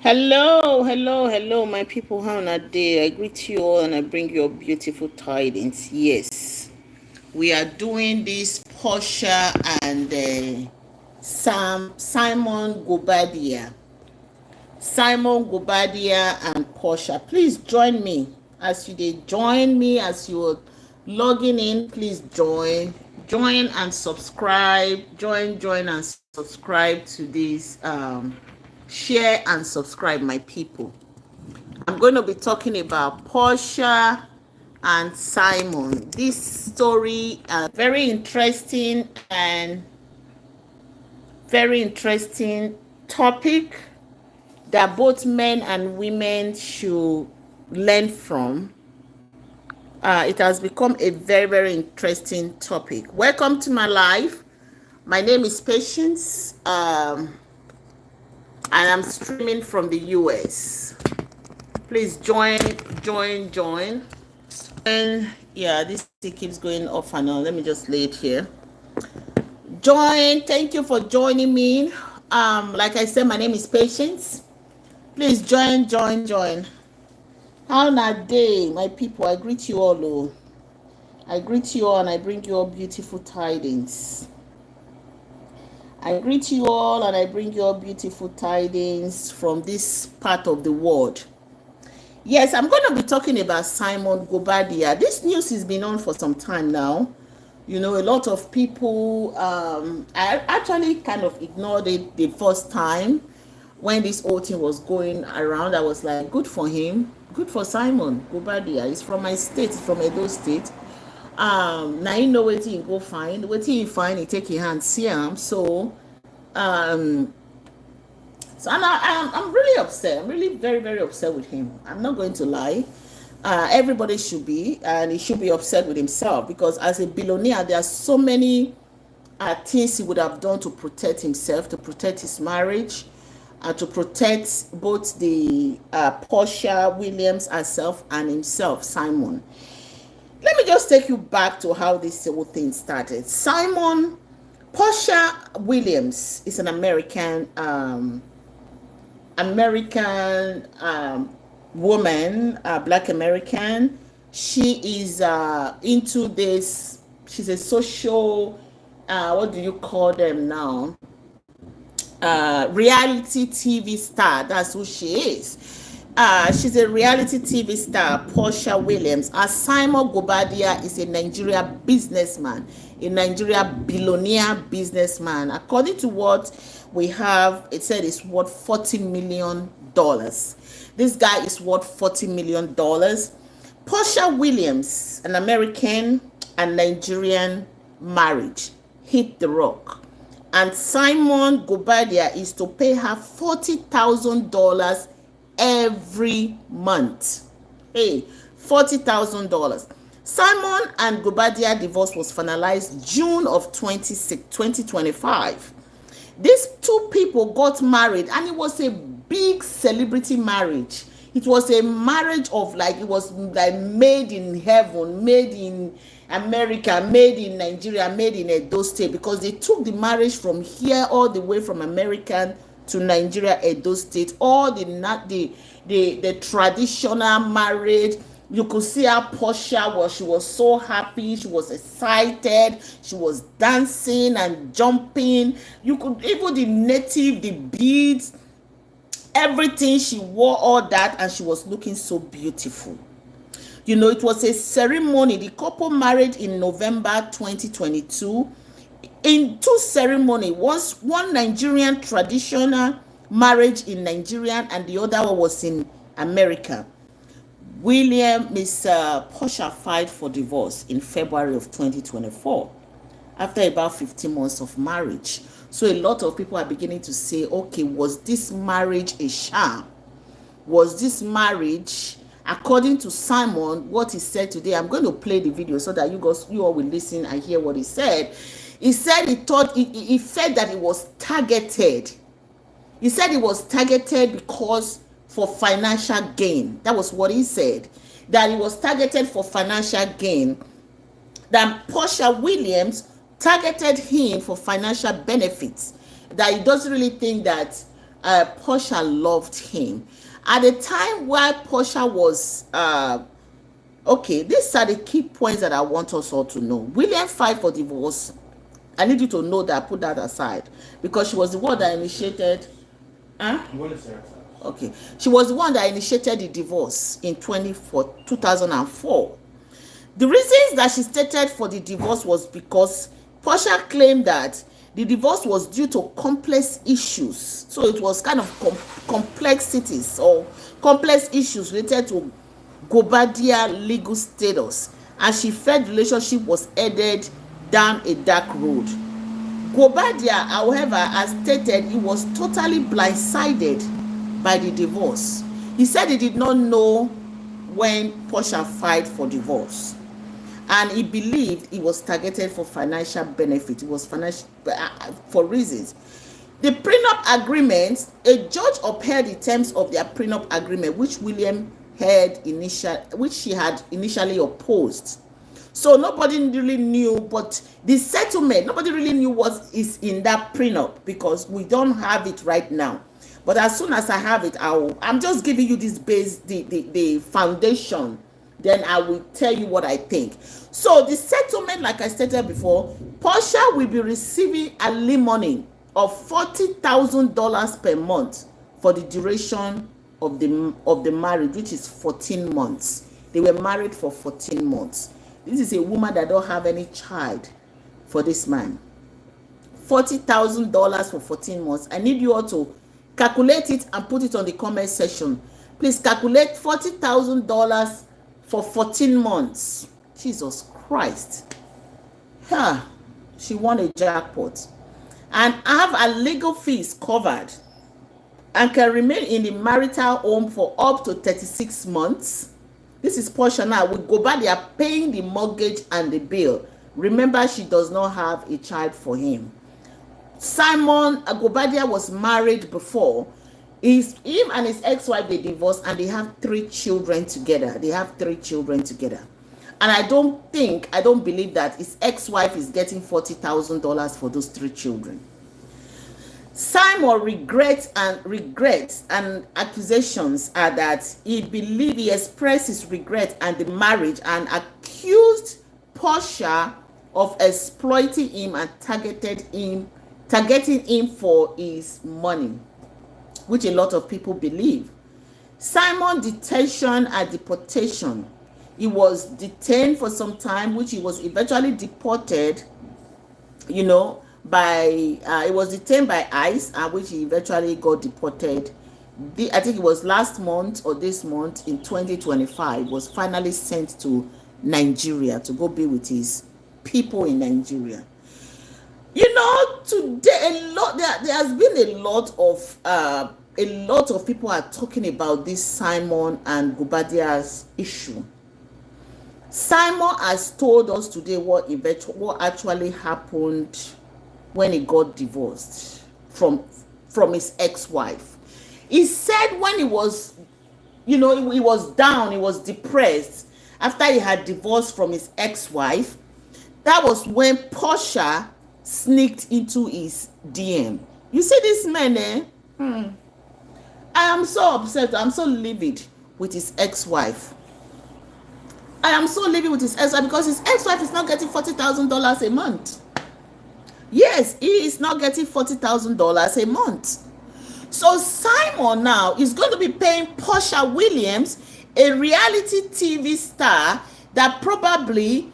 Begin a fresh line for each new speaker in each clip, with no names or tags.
Hello, hello, hello, my people. How are day? I greet you all and I bring you beautiful tidings. Yes, we are doing this Porsha and Simon GUOBADIA. Simon GUOBADIA and Porsha. Please join me as join me as you're logging in. Please join and subscribe. Join and subscribe to this. Share and subscribe, my people. I'm going to be talking about Porsha and Simon. This story, very interesting and very interesting topic that both men and women should learn from. It has become a very, very interesting topic. Welcome to my life. My name is Patience, and I'm streaming from the US. Please join. And yeah, this thing keeps going off and on. Let me just lay it here. Join. Thank you for joining me. Like I said, my name is Patience. Please join. How na day, my people? I greet you all. Oh. I greet you all and I bring you all beautiful tidings. I greet you all and I bring you all beautiful tidings from this part of the world. Yes, I'm going to be talking about Simon GUOBADIA. This news has been on for some time now. You know, a lot of people, I actually kind of ignored it the first time when this whole thing was going around. I was like, good for him. Good for Simon GUOBADIA. He's from my state, from Edo State. Now you know what he go find. What he find, he take your hand, see him. So I'm really upset. I'm really very, very upset with him. I'm not going to lie. Everybody should be, and he should be upset with himself because as a billionaire, there are so many things he would have done to protect himself, to protect his marriage, to protect both the Porsha Williams herself and himself, Simon. Let me just take you back to how this whole thing started. Porsha Williams is an American woman, Black American. She is into this. She's a social, what do you call them now? Reality TV star. That's who she is. She's a reality TV star, Porsha Williams. Simon GUOBADIA is a Nigeria businessman, a Nigeria billionaire businessman. According to what we have, it said it's worth $40 million. This guy is worth $40 million. Porsha Williams, an American and Nigerian marriage, hit the rock. And Simon GUOBADIA is to pay her $40,000 every month. Hey, $40,000. Simon and GUOBADIA divorce was finalized June of 2025. These two people got married and it was a big celebrity marriage. It was a marriage of it was like made in heaven, made in America, made in Nigeria, made in Edo State, because they took the marriage from here all the way from American to Nigeria, Edo State, all the traditional marriage. You could see how Porsha was. She was so happy. She was excited. She was dancing and jumping. You could even the beads, everything. She wore all that, and she was looking so beautiful. You know, it was a ceremony. The couple married in November 2022. In two ceremonies, one Nigerian traditional marriage in Nigeria and the other one was in America. Miss Porsha filed for divorce in February of 2024 after about 15 months of marriage. So a lot of people are beginning to say, okay, was this marriage a sham? Was this marriage, according to Simon, what he said today? I'm going to play the video so that you all will listen and hear what he said. He said he felt that it was targeted. He said it was targeted because for financial gain. That was what he said. That it was targeted for financial gain. That Porsha Williams targeted him for financial benefits. That he doesn't really think that Porsha loved him. At the time where Porsha was, okay, these are the key points that I want us all to know. William filed for divorce. I need you to know that, put that aside, because she was the one that initiated. Huh? Okay, she was the one that initiated the divorce in 2004. The reasons that she stated for the divorce was because Porsha claimed that the divorce was due to complex issues. So it was kind of complexities or complex issues related to GUOBADIA legal status, and she felt the relationship was headed down a dark road. GUOBADIA, however, has stated he was totally blindsided by the divorce. He said he did not know when Porsha filed for divorce, and he believed he was targeted for financial benefit. It was financial for reasons. The prenup agreement, a judge upheld the terms of their prenup agreement, which she had initially opposed. So nobody really knew, but the settlement, nobody really knew what is in that prenup, because we don't have it right now. But as soon as I have it, I'm just giving you this base, the foundation. Then I will tell you what I think. So the settlement, like I stated before, Porsha will be receiving alimony of $40,000 per month for the duration of the marriage, which is 14 months. They were married for 14 months. This is a woman that don't have any child for this man. $40,000 for 14 months. I need you all to calculate it and put it on the comment section. Please calculate $40,000 for 14 months. Jesus Christ. She won a jackpot. And have her legal fees covered and can remain in the marital home for up to 36 months. This is Porsha now with GUOBADIA paying the mortgage and the bill. Remember, she does not have a child for him. Simon GUOBADIA was married before. Him and his ex-wife, they divorced, and they have 3 children together. And I don't believe that his ex-wife is getting $40,000 for those 3 children. Simon regrets and accusations are that he expressed his regret and the marriage and accused Porsha of exploiting him and targeting him for his money, which a lot of people believe. Simon detention and deportation. He was detained for some time, which he was eventually deported, he was detained by ICE, which he eventually got deported. I think it was last month or this month in 2025, was finally sent to Nigeria to go be with his people in Nigeria. Today there has been a lot of people are talking about this Simon and GUOBADIA's issue. Simon has told us today what actually happened when he got divorced from his ex-wife. He said when he was, he was down, he was depressed after he had divorced from his ex-wife. That was when Porsha sneaked into his DM. You see this man, I am so upset. I'm so livid with his ex-wife. Because his ex-wife is not getting $40,000 a month. Yes, he is not getting $40,000 a month. So Simon now is going to be paying Porsha Williams, a reality TV star that probably,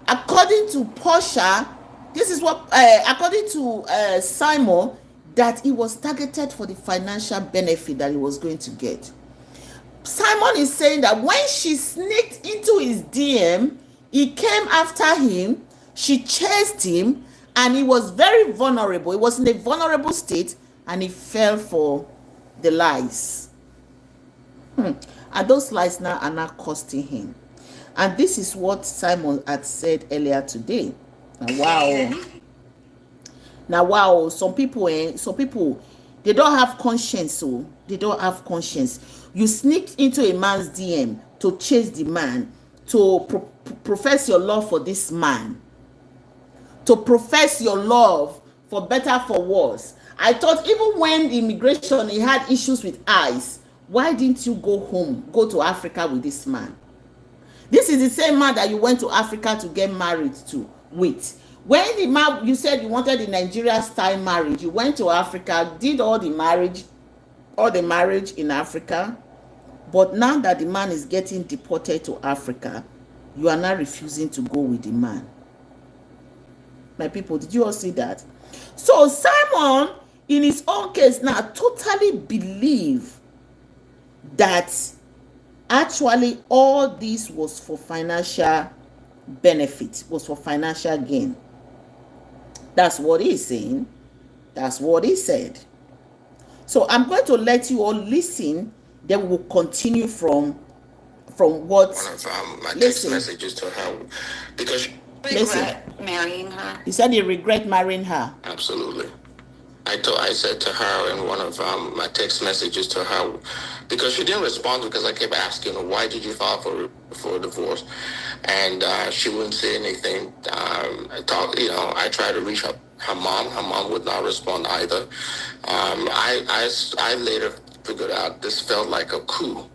according to Porsha, this is what, according to Simon, that he was targeted for the financial benefit that he was going to get. Simon is saying that when she sneaked into his DM, he came after him, she chased him, and he was very vulnerable. He was in a vulnerable state, and he fell for the lies. And those lies now are not costing him. And this is what Simon had said earlier today. Now, wow. Some people, they don't have conscience, so they don't have conscience. You sneaked into a man's DM to chase the man, to profess your love for this man, to profess your love for better, for worse. I thought even when the immigration, he had issues with ICE, why didn't you go home, go to Africa with this man? This is the same man that you went to Africa to get married to with. When the man, you said you wanted the Nigeria style marriage, you went to Africa, did all the marriage in Africa. But now that the man is getting deported to Africa, you are now refusing to go with the man. My people, did you all see that? So Simon, in his own case now, totally believe that actually all this was for financial benefit, was for financial gain. That's what he's saying. That's what he said. So I'm going to let you all listen, then we'll continue from what
one of my text messages to her, because she
regret
marrying her.
He said he regret marrying her.
Absolutely. I said to her in one of my text messages to her, because she didn't respond, because I kept asking her, why did you file for a divorce? And she wouldn't say anything. I tried to reach her mom. Her mom would not respond either. I later figured out this felt like a coup.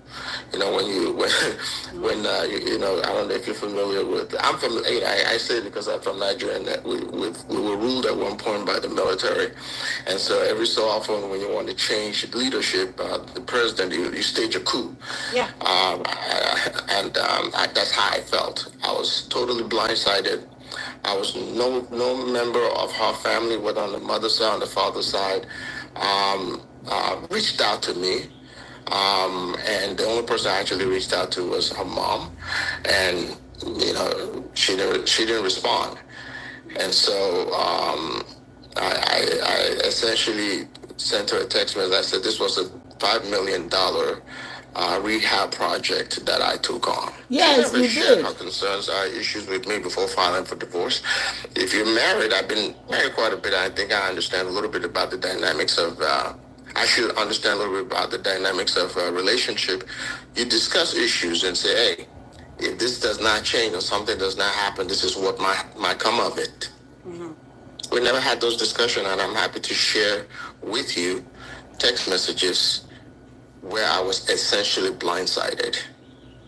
You know, when I don't know if you're familiar with, I'm from, I say it because I'm from Nigeria, and that we were ruled at one point by the military. And so every so often when you want to change leadership, the president, you stage a coup.
Yeah.
That's how I felt. I was totally blindsided. I was no member of her family, whether on the mother's side or the father's side, reached out to me. And the only person I actually reached out to was her mom, and she didn't respond. And so I essentially sent her a text message. I said this was a $5 million rehab project that I took on.
Yes,
she never
you
shared
did.
her concerns, issues with me before filing for divorce. If you're married, I've been married quite a bit. I think I understand a little bit about the dynamics of. I should understand a little bit about the dynamics of a relationship. You discuss issues and say, hey, if this does not change or something does not happen, this is what might come of it. Mm-hmm. We never had those discussions, and I'm happy to share with you text messages where I was essentially blindsided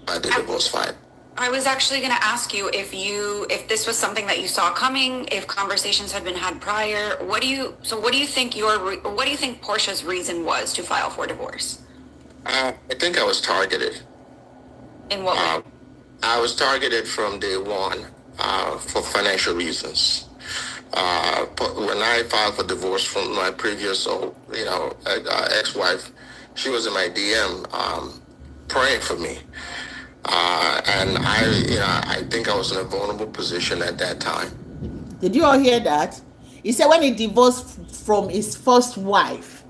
by the divorce fight.
I was actually going to ask you if this was something that you saw coming, if conversations had been had prior. What do you think Porsha's reason was to file for divorce?
I think I was targeted.
In what way?
I was targeted from day one for financial reasons. When I filed for divorce from my previous, ex-wife, she was in my DM praying for me. And I think I was in a vulnerable position at that time.
Did you all hear that? He said when he divorced from his first wife,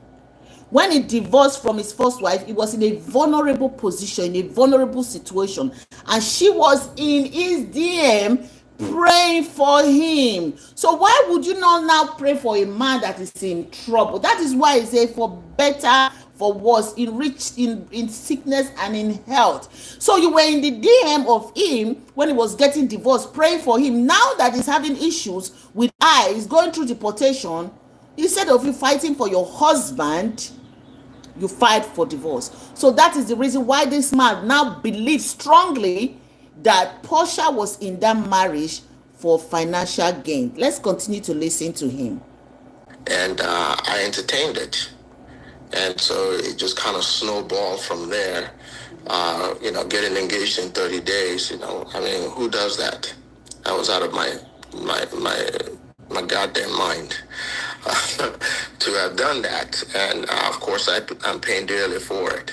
he was in a vulnerable position, in a vulnerable situation. And she was in his DM praying for him. So why would you not now pray for a man that is in trouble? That is why he said for better, for worse, in sickness and in health. So you were in the DM of him when he was getting divorced, praying for him. Now that he's having issues with eyes, going through deportation, instead of you fighting for your husband, you fight for divorce. So that is the reason why this man now believes strongly that Porsha was in that marriage for financial gain. Let's continue to listen to him.
And I entertained it. And so it just kind of snowballed from there. Getting engaged in 30 days, who does that? I was out of my goddamn mind to have done that. And of course, I'm paying dearly for it.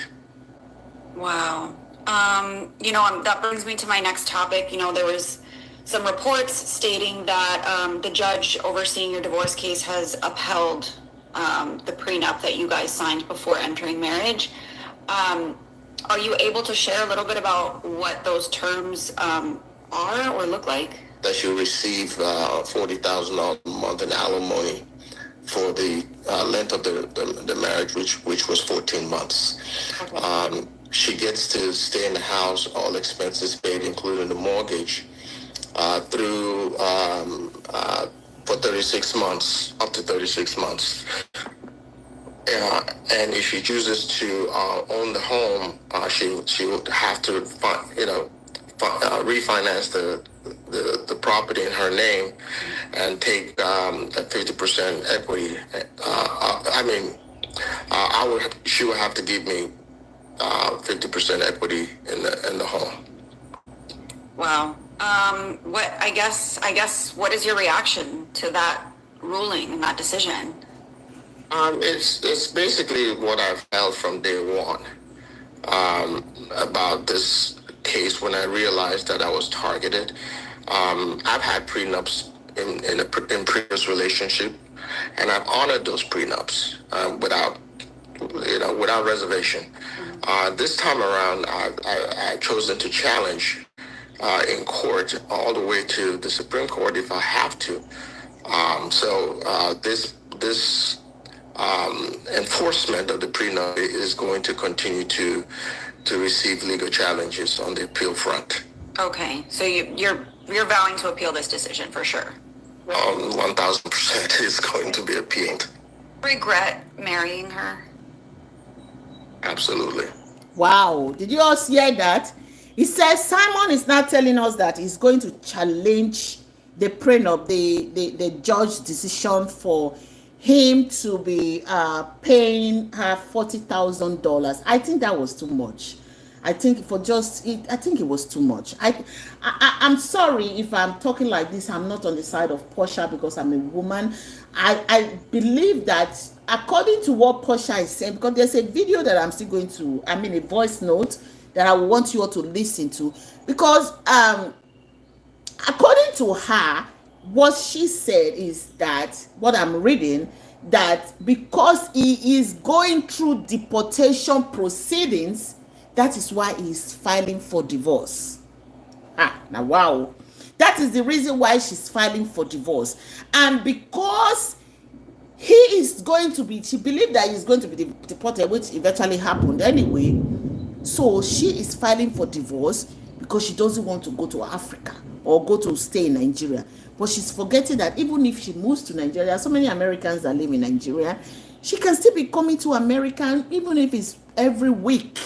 Wow. That brings me to my next topic. There was some reports stating that the judge overseeing your divorce case has upheld the prenup that you guys signed before entering marriage. Are you able to share a little bit about what those terms are or look like?
That you receive $40,000 a month in alimony for the length of the marriage, which was 14 months. Okay. She gets to stay in the house, all expenses paid, including the mortgage, for 36 months, up to 36 months. And if she chooses to own the home, she would have to refinance the property in her name and take a 50% equity. She would have to give me 50% equity in the home.
Wow. What is your reaction to that ruling and that decision?
It's basically what I've held from day one about this case. When I realized that I was targeted, I've had prenups in previous relationship, and I've honored those prenups without reservation. This time around, I've chosen to challenge in court all the way to the Supreme Court if I have to. This enforcement of the prenup is going to continue to receive legal challenges on the appeal front.
Okay, so you're vowing to appeal this decision for sure.
1,000% is going to be appealed.
Regret marrying her?
Absolutely.
Wow, did you all hear that? He says Simon is now telling us that he's going to challenge the prenup, the judge's decision for him to be paying her $40,000. I think that was too much. I think it was too much. I'm sorry if I'm talking like this. I'm not on the side of Porsha because I'm a woman. I believe that according to what Porsha is saying, because there's a video that I'm still going to, a voice note that I want you all to listen to, because according to her, what she said is that, what I'm reading, that because he is going through deportation proceedings, that is why he is filing for divorce. Now wow, that is the reason why she's filing for divorce. And because she believed that he's going to be deported, which eventually happened anyway, so she is filing for divorce because she doesn't want to go to Africa or go to stay in Nigeria. But she's forgetting that even if she moves to Nigeria, so many Americans that live in Nigeria, she can still be coming to America, even if it's every week.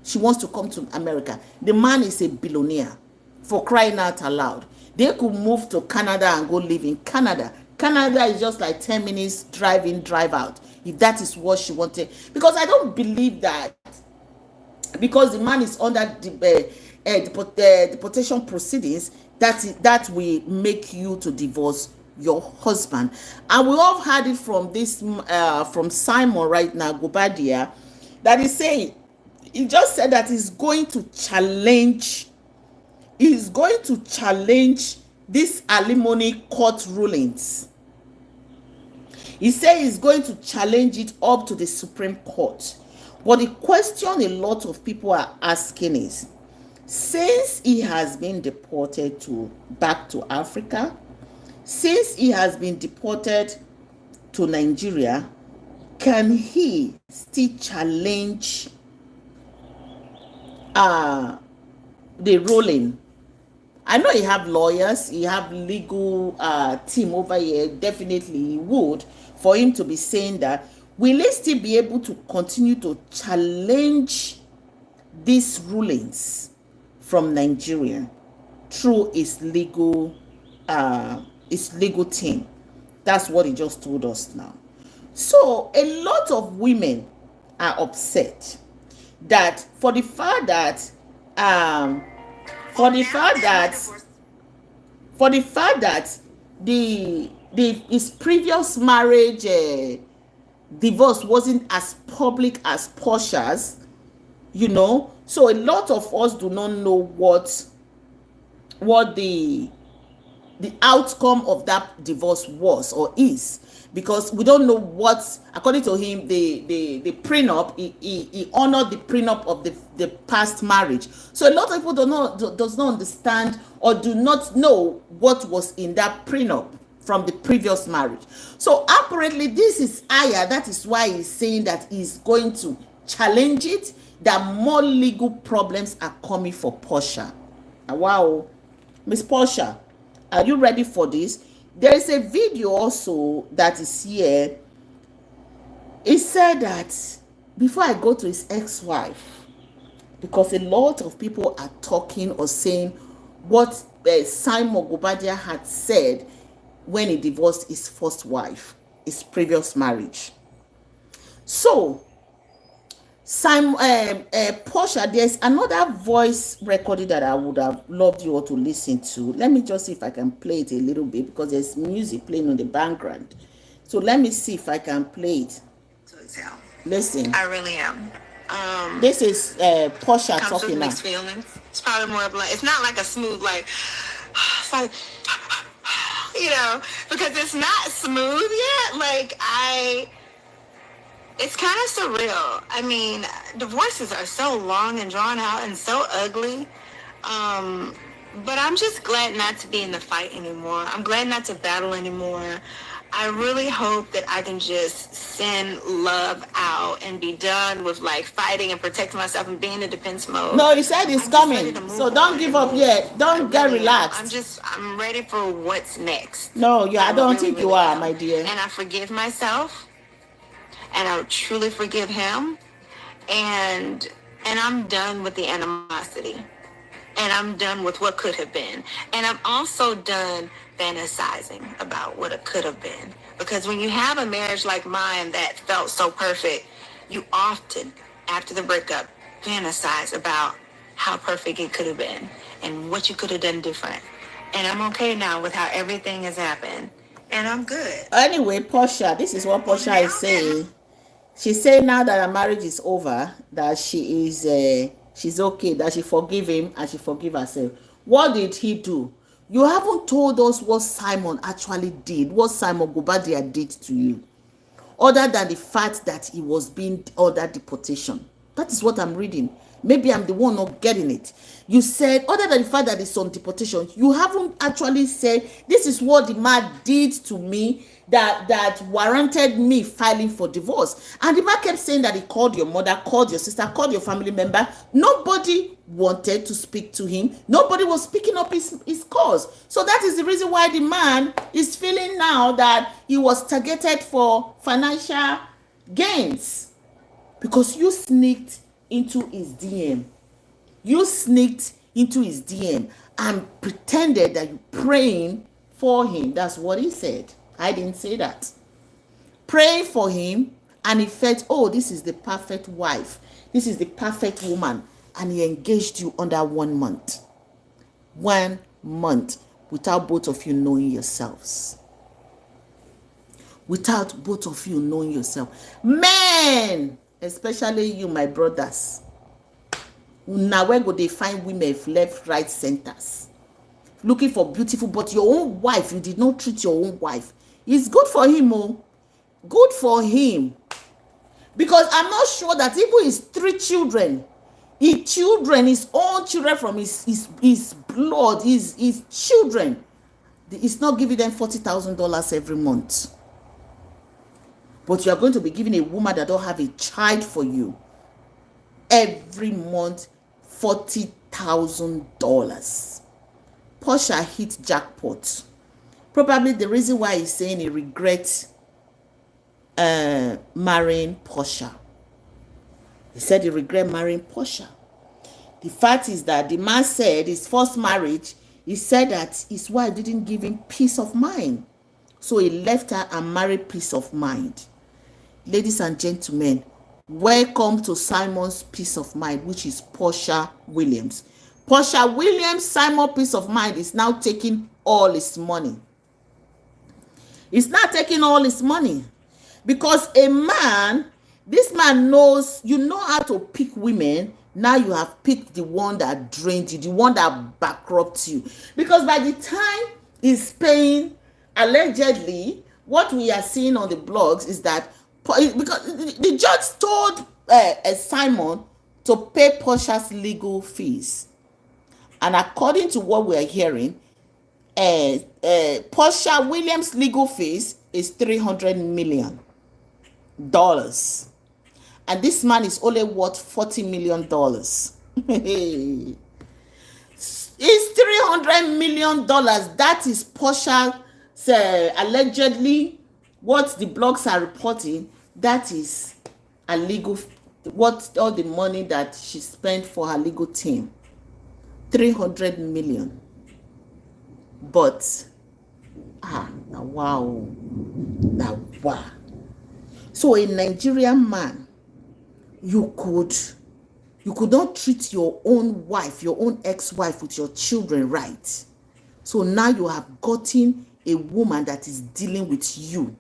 She wants to come to America. The man is a billionaire, for crying out aloud. They could move to Canada and go live in Canada. Canada is just like 10 minutes drive in, drive out, if that is what she wanted. Because I don't believe that because the man is under deportation proceedings, that will make you to divorce your husband. And we all heard it from from Simon right now, GUOBADIA, that is saying, he just said that he's going to challenge these alimony court rulings. He said he's going to challenge it up to the Supreme Court. But the question a lot of people are asking is, since he has been deported back to Africa, since he has been deported to Nigeria, can he still challenge the ruling? I know he have lawyers, he have legal team over here. Definitely he would, for him to be saying that. Will he still be able to continue to challenge these rulings from Nigeria through his legal team? That's what he just told us now. So a lot of women are upset that for the fact that his previous marriage divorce wasn't as public as Porsha's, so a lot of us do not know what the outcome of that divorce was or is, because we don't know what, according to him, the prenup, he honored the prenup of the past marriage. So a lot of people does not understand or do not know what was in that prenup from the previous marriage. So apparently this is higher. That is why he's saying that he's going to challenge it, that more legal problems are coming for Porsha. Wow, Miss Porsha, are you ready for this? There is a video also that is here He said that before I go to his ex-wife, because a lot of people are talking or saying what Simon GUOBADIA had said when he divorced his first wife, his previous marriage. So, Porsha, there's another voice recording that I would have loved you all to listen to. Let me just see if I can play it a little bit because there's music playing on the background. So let me see if I can play it. Listen.
I really am.
This is Porsha talking now.
Mixed feelings. It's probably more of like, it's not like a smooth, like, it's like, you know, because it's not smooth yet. Like, it's kind of surreal. I mean, divorces are so long and drawn out and so ugly. But I'm just glad not to be in the fight anymore. I'm glad not to battle anymore. I really hope that I can just send love out and be done with like fighting and protecting myself and being in defense mode.
No, he said it's coming. So don't give up yet. Don't get relaxed.
I'm ready for what's next.
No, I don't think you are, my dear.
And I forgive myself. And I truly forgive him. And I'm done with the animosity. And I'm done with what could have been. And I'm also done fantasizing about what it could have been. Because when you have a marriage like mine that felt so perfect, you often, after the breakup, fantasize about how perfect it could have been and what you could have done different. And I'm okay now with how everything has happened. And I'm good.
Anyway, Porsha, this is what Porsha is saying. She's saying now that her marriage is over, that she is... she's okay, that she forgive him and she forgive herself. What did he do? You haven't told us what Simon actually did, what Simon GUOBADIA did to you, other than the fact that he was being under deportation. That is what I'm reading. Maybe I'm the one not getting it. You said, other than the fact that it's on deportation, you haven't actually said, this is what the man did to me that warranted me filing for divorce. And the man kept saying that he called your mother, called your sister, called your family member. Nobody wanted to speak to him. Nobody was picking up his cause. So that is the reason why the man is feeling now that he was targeted for financial gains. Because you sneaked into his DM. You sneaked into his DM and pretended that you're praying for him. That's what he said. I didn't say that. Praying for him, and he felt, oh, this is the perfect wife. This is the perfect woman. And he engaged you under 1 month. 1 month without both of you knowing yourselves. Without both of you knowing yourself. Men, especially you, my brothers. Now where go they find women left, right, centers? Looking for beautiful, but your own wife, you did not treat your own wife. It's good for him, oh. Good for him. Because I'm not sure that even his 3 children, his own children from his blood, his children, he's not giving them $40,000 every month. But you are going to be giving a woman that don't have a child for you every month $40,000. Porsha hit jackpot. Probably the reason why he's saying he regrets marrying Porsha. He said he regrets marrying Porsha. The fact is that the man said his first marriage, he said that his wife didn't give him peace of mind. So he left her and married peace of mind. Ladies and gentlemen, welcome to Simon's peace of mind, which is Porsha Williams. Porsha Williams, Simon peace of mind, is now taking all his money. He's not taking all his money. Because a man, this man knows, you know how to pick women. Now you have picked the one that drained you, the one that bankrupted you. Because by the time he's paying, allegedly, what we are seeing on the blogs is that because the judge told Simon to pay Porsha's legal fees. And according to what we are hearing, Porsha Williams' legal fees is $300 million. And this man is only worth $40 million. It's $300 million. That is Porsha, allegedly, what the blogs are reporting. That is a legal, what all the money that she spent for her legal team, 300 million. But now wow. So a Nigerian man, you could not treat your own wife, your own ex-wife with your children right. So now you have gotten a woman that is dealing with you,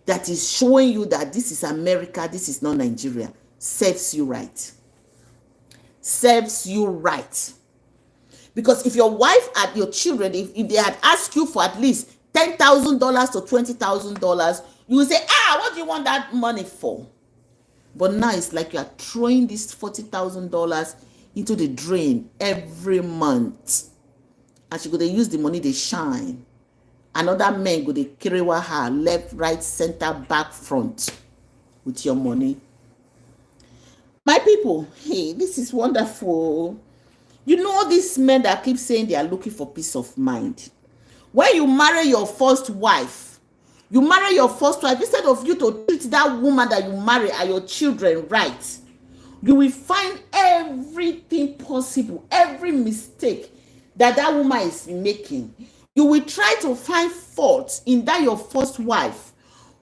that is showing you that this is America, this is not Nigeria. Serves you right. Serves you right. Because if your wife and your children, if they had asked you for at least $10,000 to $20,000, you would say, what do you want that money for? But now it's like you are throwing this $40,000 into the drain every month. And she go, they use the money, they shine. Another man go, they carry her left, right, center, back, front with your money. My people, hey, this is wonderful. You know these men that keep saying they are looking for peace of mind. When you marry your first wife, instead of you to treat that woman that you marry and your children right, you will find everything possible, every mistake that woman is making. You will try to find fault in that your first wife.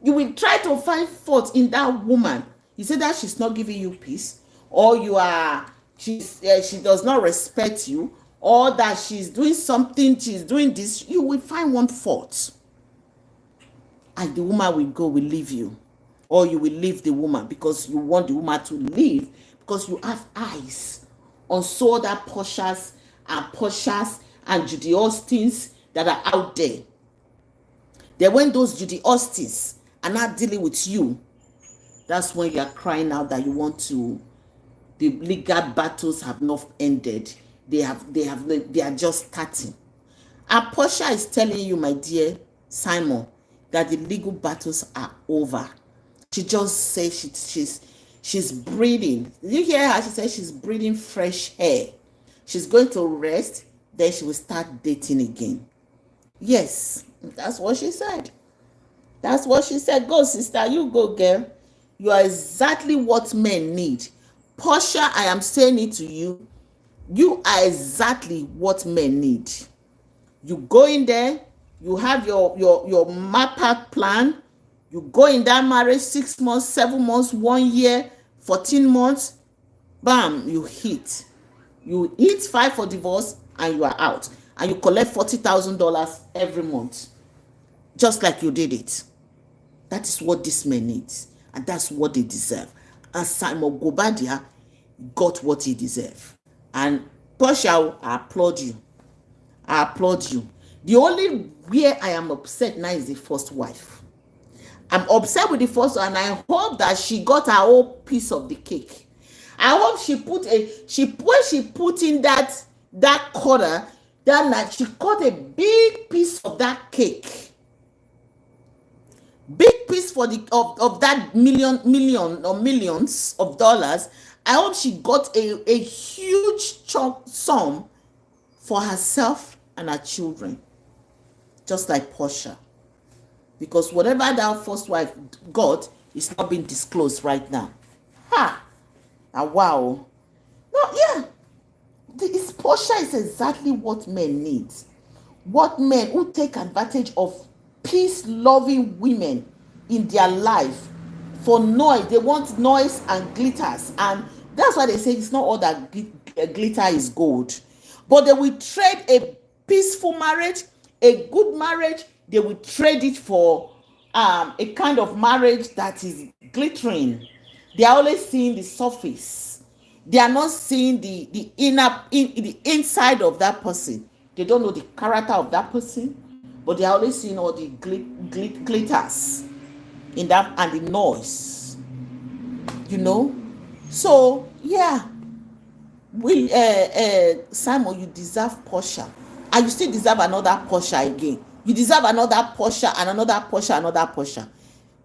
You will try to find fault in that woman. You say that she's not giving you peace, or she does not respect you, or that she's doing something, she's doing this. You will find one fault. And the woman will leave you. Or you will leave the woman because you want the woman to leave, because you have eyes on so other Porshas and Judy Austins that are out there. Then when those Judy Austins are not dealing with you, that's when you are crying out that you want to. The legal battles have not ended. They are just starting. And Porsha is telling you, my dear Simon, that the legal battles are over. She just says she's breathing. Did you hear her? She said she's breathing fresh air. She's going to rest, then she will start dating again. Yes, that's what she said. That's what she said. Go, sister, you go, girl. You are exactly what men need. Porsha, I am saying it to you. You are exactly what men need. You go in there, you have your map out plan. You go in that marriage 6 months, 7 months, 1 year, 14 months. Bam, you hit. You hit 5 for divorce and you are out. And you collect $40,000 every month. Just like you did it. That is what this man needs. And that's what they deserve. And Simon GUOBADIA got what he deserved. And Porsha, I applaud you. I applaud you. The only where I am upset now is the first wife. I'm upset with the first one, and I hope that she got her whole piece of the cake. I hope she put when she put in that quarter, that night, she got a big piece of that cake. Big piece for of that million or millions of dollars. I hope she got a huge chunk sum for herself and her children, just like Porsha. Because whatever that first wife got is not being disclosed right now. Wow. No, yeah. This Porsha is exactly what men need. What men who take advantage of peace-loving women in their life for noise. They want noise and glitters. And that's why they say it's not all that glitter is gold. But they will trade a peaceful marriage, a good marriage. They will trade it for a kind of marriage that is glittering. They are always seeing the surface. They are not seeing the inside of that person. They don't know the character of that person, but they are always seeing all the glitters in that and the noise. You know? So yeah, Simon, you deserve Porsha, and you still deserve another Porsha again. You deserve another Porsha and another Porsha, another Porsha.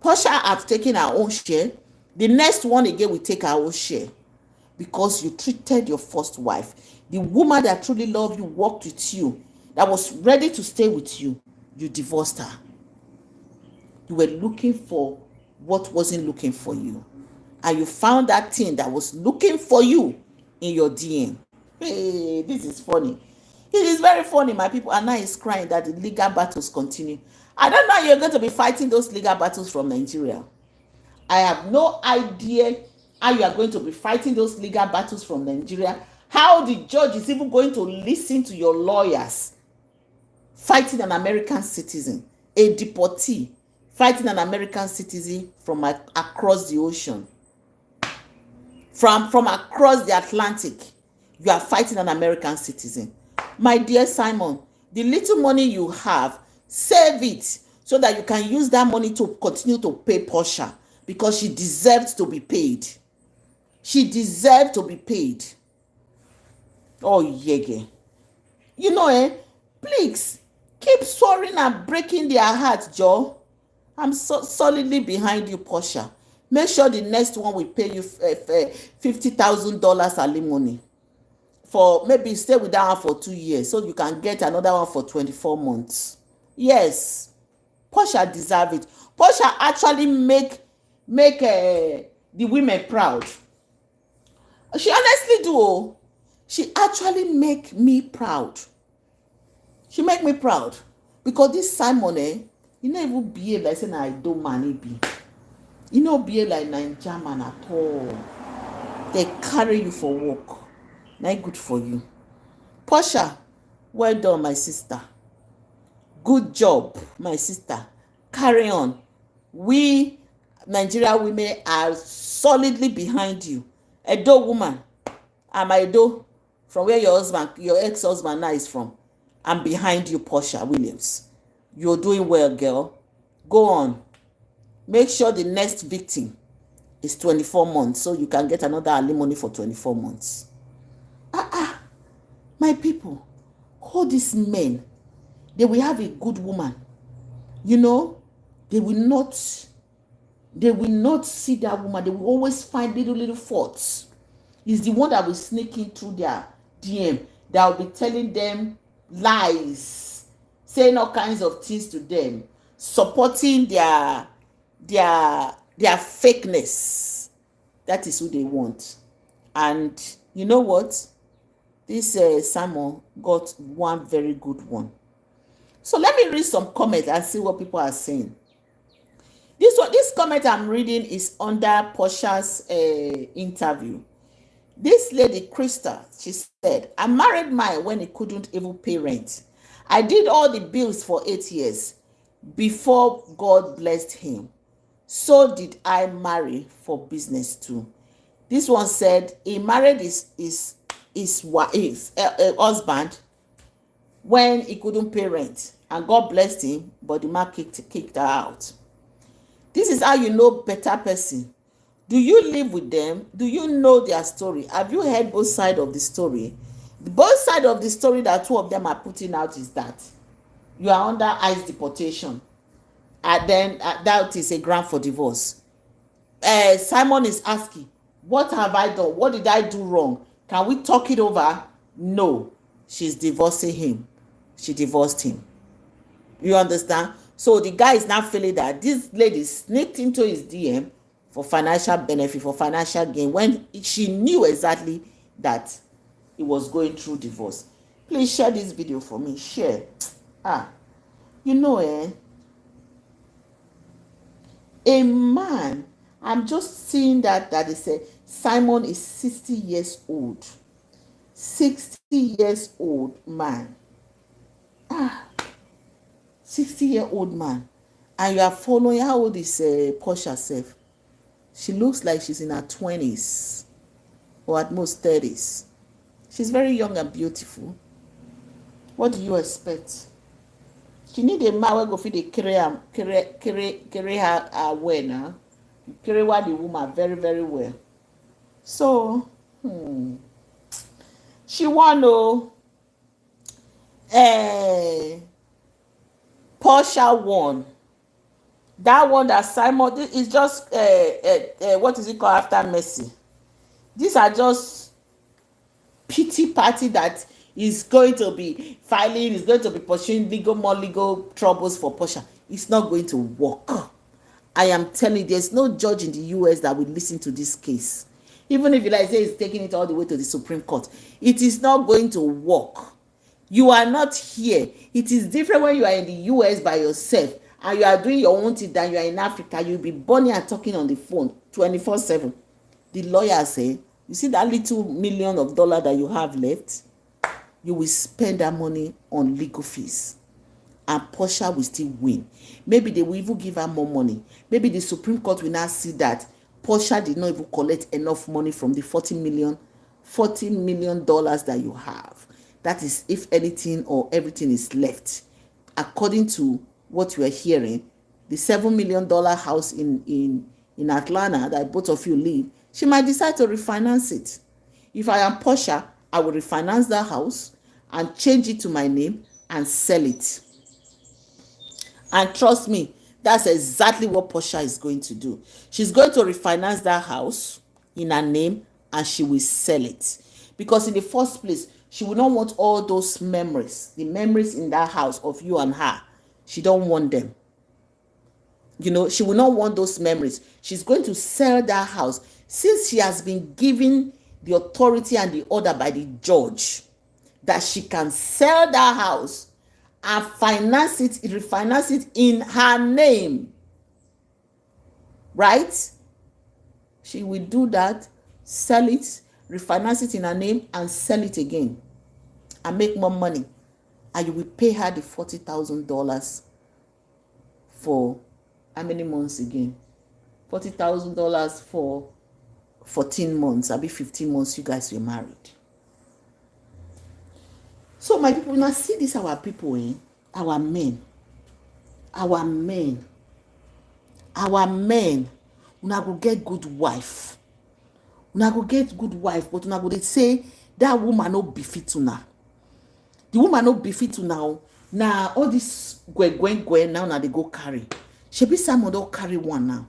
Porsha have taken her own share. The next one again will take her own share, because you treated your first wife, the woman that truly loved you, worked with you, that was ready to stay with you, you divorced her. You were looking for what wasn't looking for you, and you found that thing that was looking for you in your DM. Hey, this is funny. It is very funny, my people. And now he's crying that the legal battles continue. I don't know how you're going to be fighting those legal battles from Nigeria. I have no idea how you are going to be fighting those legal battles from Nigeria. How the judge is even going to listen to your lawyers fighting an American citizen, a deportee fighting an American citizen from across the ocean, from across the Atlantic. You are fighting an American citizen. My dear Simon, the little money you have, save it so that you can use that money to continue to pay Porsha, because she deserves to be paid. She deserves to be paid. Oh, yeah. You know, please keep swearing and breaking their hearts, Joe. I'm solidly behind you, Porsha. Make sure the next one will pay you $50,000 alimony. For maybe stay with that one for 2 years so you can get another one for 24 months. Yes, Porsha deserve it. Porsha actually make the women proud. She honestly do. She actually make me proud. She make me proud because this Simon, he no even behave like saying I don't man be. He no behave like Naija man at all. They carry you for work. Not good for you. Porsha, well done, my sister. Good job, my sister. Carry on. We Nigeria women are solidly behind you. Edo woman, I'm Edo, from where your ex-husband now is from. I'm behind you, Porsha Williams. You're doing well, girl. Go on. Make sure the next victim is 24 months so you can get another alimony for 24 months. My people, all these men, they will have a good woman. You know, they will not see that woman. They will always find little faults. It's the one that will sneak in through their DM, that will be telling them lies, saying all kinds of things to them, supporting their fakeness. That is who they want. And you know what? This Samuel got one very good one. So let me read some comments and see what people are saying. This comment I'm reading is under Porsha's interview. This lady, Krista, she said, I married mine when he couldn't even pay rent. I did all the bills for 8 years before God blessed him. So did I marry for business too. This one said he married his husband when he couldn't pay rent, and God blessed him, but the man kicked her out. This is how you know better person. Do you live with them? Do you know their story? Have you heard both sides of the story? The both sides of the story that two of them are putting out is that you are under ICE deportation, and then that is a ground for divorce. Simon is asking, what have I done? What did I do wrong? Can we talk it over? No, she's divorcing him. She divorced him. You understand? So the guy is now feeling that this lady sneaked into his DM for financial benefit, for financial gain, when she knew exactly that he was going through divorce. Please share this video for me. Share. You know, a man, I'm just seeing that they say Simon is 60 years old. 60 years old man. 60-year-old man. And you are following, how old is Porsha self? She looks like she's in her 20s or at most 30s. She's very young and beautiful. What do you expect? She need a man who go fit dey carry her well now. Carry the woman very, very well. So, she won. Porsha won. That one that Simon is just what is it called after Mercy? These are just pity party that is going to be filing, is going to be pursuing more legal troubles for Porsha. It's not going to work. I am telling you, there's no judge in the US that will listen to this case. Even if you like say it's taking it all the way to the Supreme Court, it is not going to work. You are not here. It is different when you are in the US by yourself and you are doing your own thing than you are in Africa. You'll be burning and talking on the phone 24/7. The lawyer say, you see that little million of dollars that you have left, you will spend that money on legal fees. And Porsha will still win. Maybe they will even give her more money. Maybe the Supreme Court will now see that Porsha did not even collect enough money from the $40 million that you have. That is, if anything or everything is left. According to what you are hearing, the $7 million house in Atlanta that both of you live, she might decide to refinance it. If I am Porsha, I will refinance that house and change it to my name and sell it. And trust me, that's exactly what Porsha is going to do. She's going to refinance that house in her name and she will sell it. Because in the first place, she will not want all those memories, the memories in that house of you and her. She don't want them. You know, she will not want those memories. She's going to sell that house since she has been given the authority and the order by the judge that she can sell that house and refinance it in her name. Right? She will do that, sell it, refinance it in her name, and sell it again and make more money. And you will pay her the $40,000 for how many months again? $40,000 for 14 months. I'll be 15 months you guys were married. So my people, now see this our people, our men. Una go get good wife. Una go get good wife, but una go dey say that woman no befit una. The woman no befit una. Now all this gwen now they go carry. Shebi Simon don't carry one now.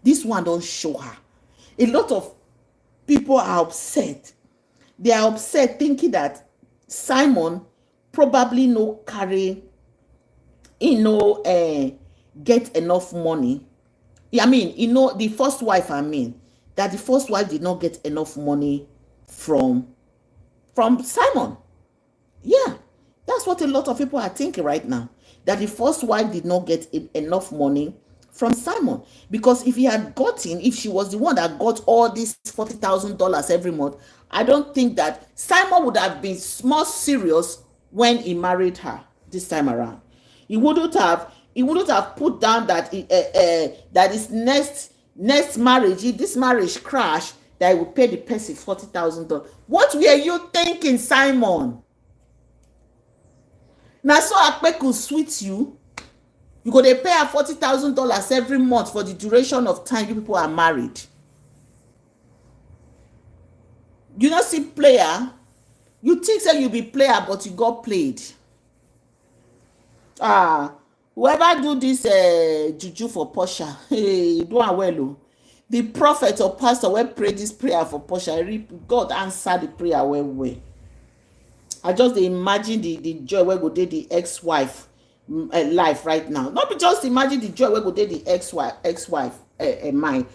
This one don't show her. A lot of people are upset. They are upset thinking that Simon probably no carry, get enough money. I mean, the first wife, that the first wife did not get enough money from Simon. Yeah, that's what a lot of people are thinking right now. That the first wife did not get enough money from Simon. Because if she was the one that got all these $40,000 every month, I don't think that Simon would have been more serious when he married her this time around. He wouldn't have put down that that his next marriage, if this marriage crash, that he would pay the person $40,000. What were you thinking, Simon? Now so Akpe could sweet you. You go dey pay her $40,000 every month for the duration of time you people are married. You not see player. You think say you be player, but you got played. Whoever do this juju for Porsha, hey, do am well o. The prophet or pastor wey pray this prayer for Porsha, God answer the prayer well. I just dey imagine the joy wey go dey the ex-wife life right now. Not be just imagine the joy wey go dey the ex-wife mind.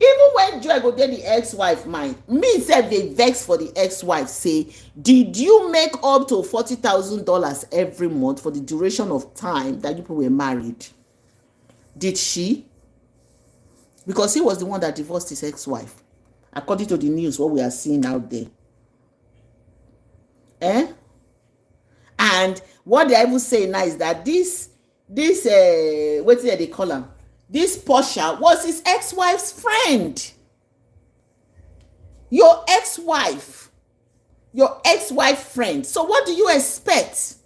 Even when joy go dey the ex-wife mind, me sef dey vex for the ex-wife say, did you make up to $40,000 every month for the duration of time that you people were married? Did she? Because he was the one that divorced his ex-wife, according to the news what we are seeing out there. And what they even say now is that this what did they call him? This Porsha was his ex-wife's friend. Your ex-wife friend. So what do you expect?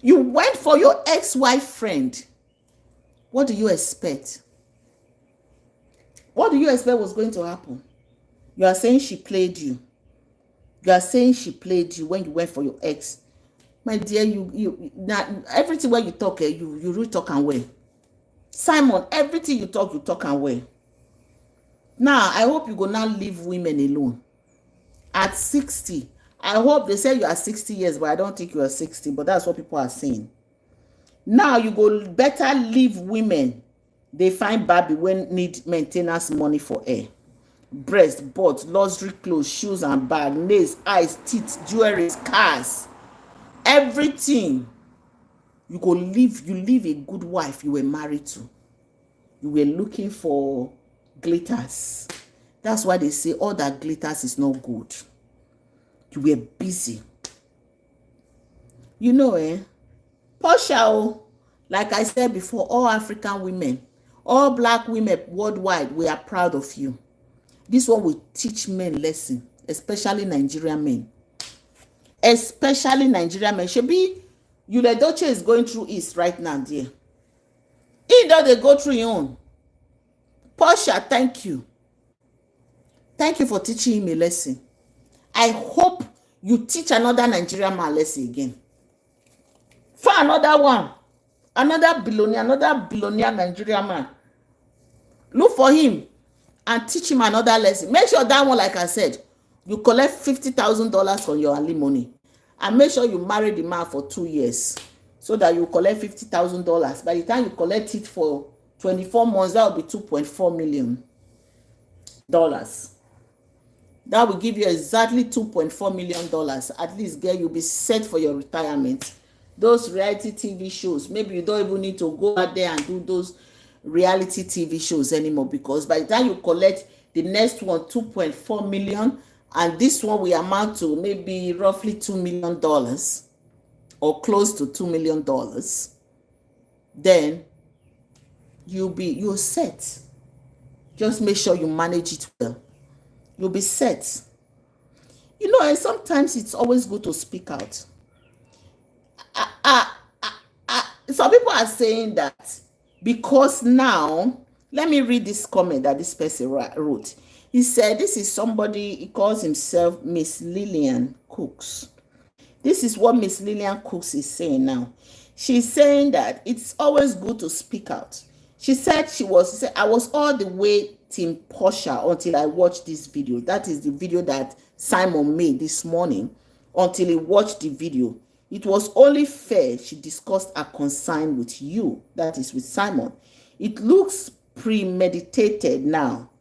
You went for your ex-wife friend. What do you expect? What do you expect was going to happen? You are saying she played you. You are saying she played you when you went for your ex. My dear, you now everything where you talk, you really talk and well. Simon, everything you talk and well. Now, I hope you go now leave women alone. At 60, I hope they say you are 60 years, but I don't think you are 60, but that's what people are saying. Now you go better leave women. They find baby when need maintenance money for hair, breast, butt, luxury clothes, shoes and bag, nails, eyes, teeth, jewelry, cars, everything. You go leave a good wife you were married to. You were looking for glitters. That's why they say all that glitters is not good. You were busy. You know, Porsha, like I said before, all African women, all black women worldwide, we are proud of you. This one will teach men lesson, especially Nigerian men. Especially Nigerian men. Shebi, Yuledoche is going through it right now, dear. He does they go through your own. Porsha, thank you. Thank you for teaching him a lesson. I hope you teach another Nigerian man lesson again. For another one. Another billionaire Nigerian man. Look for him and teach him another lesson. Make sure that one, like I said, you collect $50,000 on your alimony. And make sure you marry the man for 2 years so that you collect $50,000. By the time you collect it for 24 months, that will be $2.4 million. That will give you exactly $2.4 million. At least, girl, you'll be set for your retirement. Those reality TV shows, maybe you don't even need to go out there and do those reality TV shows anymore, because by the time you collect the next one, $2.4 million, and this one will amount to maybe roughly $2 million or close to $2 million, then you're set. Just make sure you manage it well. You'll be set. You know, and sometimes it's always good to speak out. Some people are saying that because now, let me read this comment that this person wrote. He said, this is somebody, he calls himself Miss Lillian Cooks. This is what Miss Lillian Cooks is saying now. She's saying that it's always good to speak out. She said I was all the way Team Porsha until I watched this video. That is the video that Simon made this morning. Until he watched the video. It was only fair she discussed her concern with you, that is with Simon. It looks premeditated now.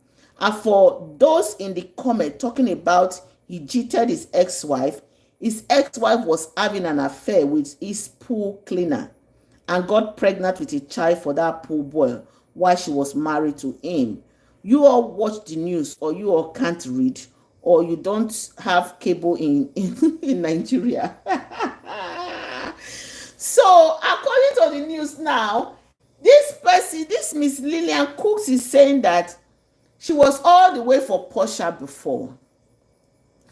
And for those in the comment talking about he cheated his ex-wife was having an affair with his pool cleaner and got pregnant with a child for that pool boy while she was married to him. You all watch the news, or you all can't read, or you don't have cable in Nigeria. So, according to the news now, this person, this Miss Lillian Cooks, is saying that she was all the way for Porsha before.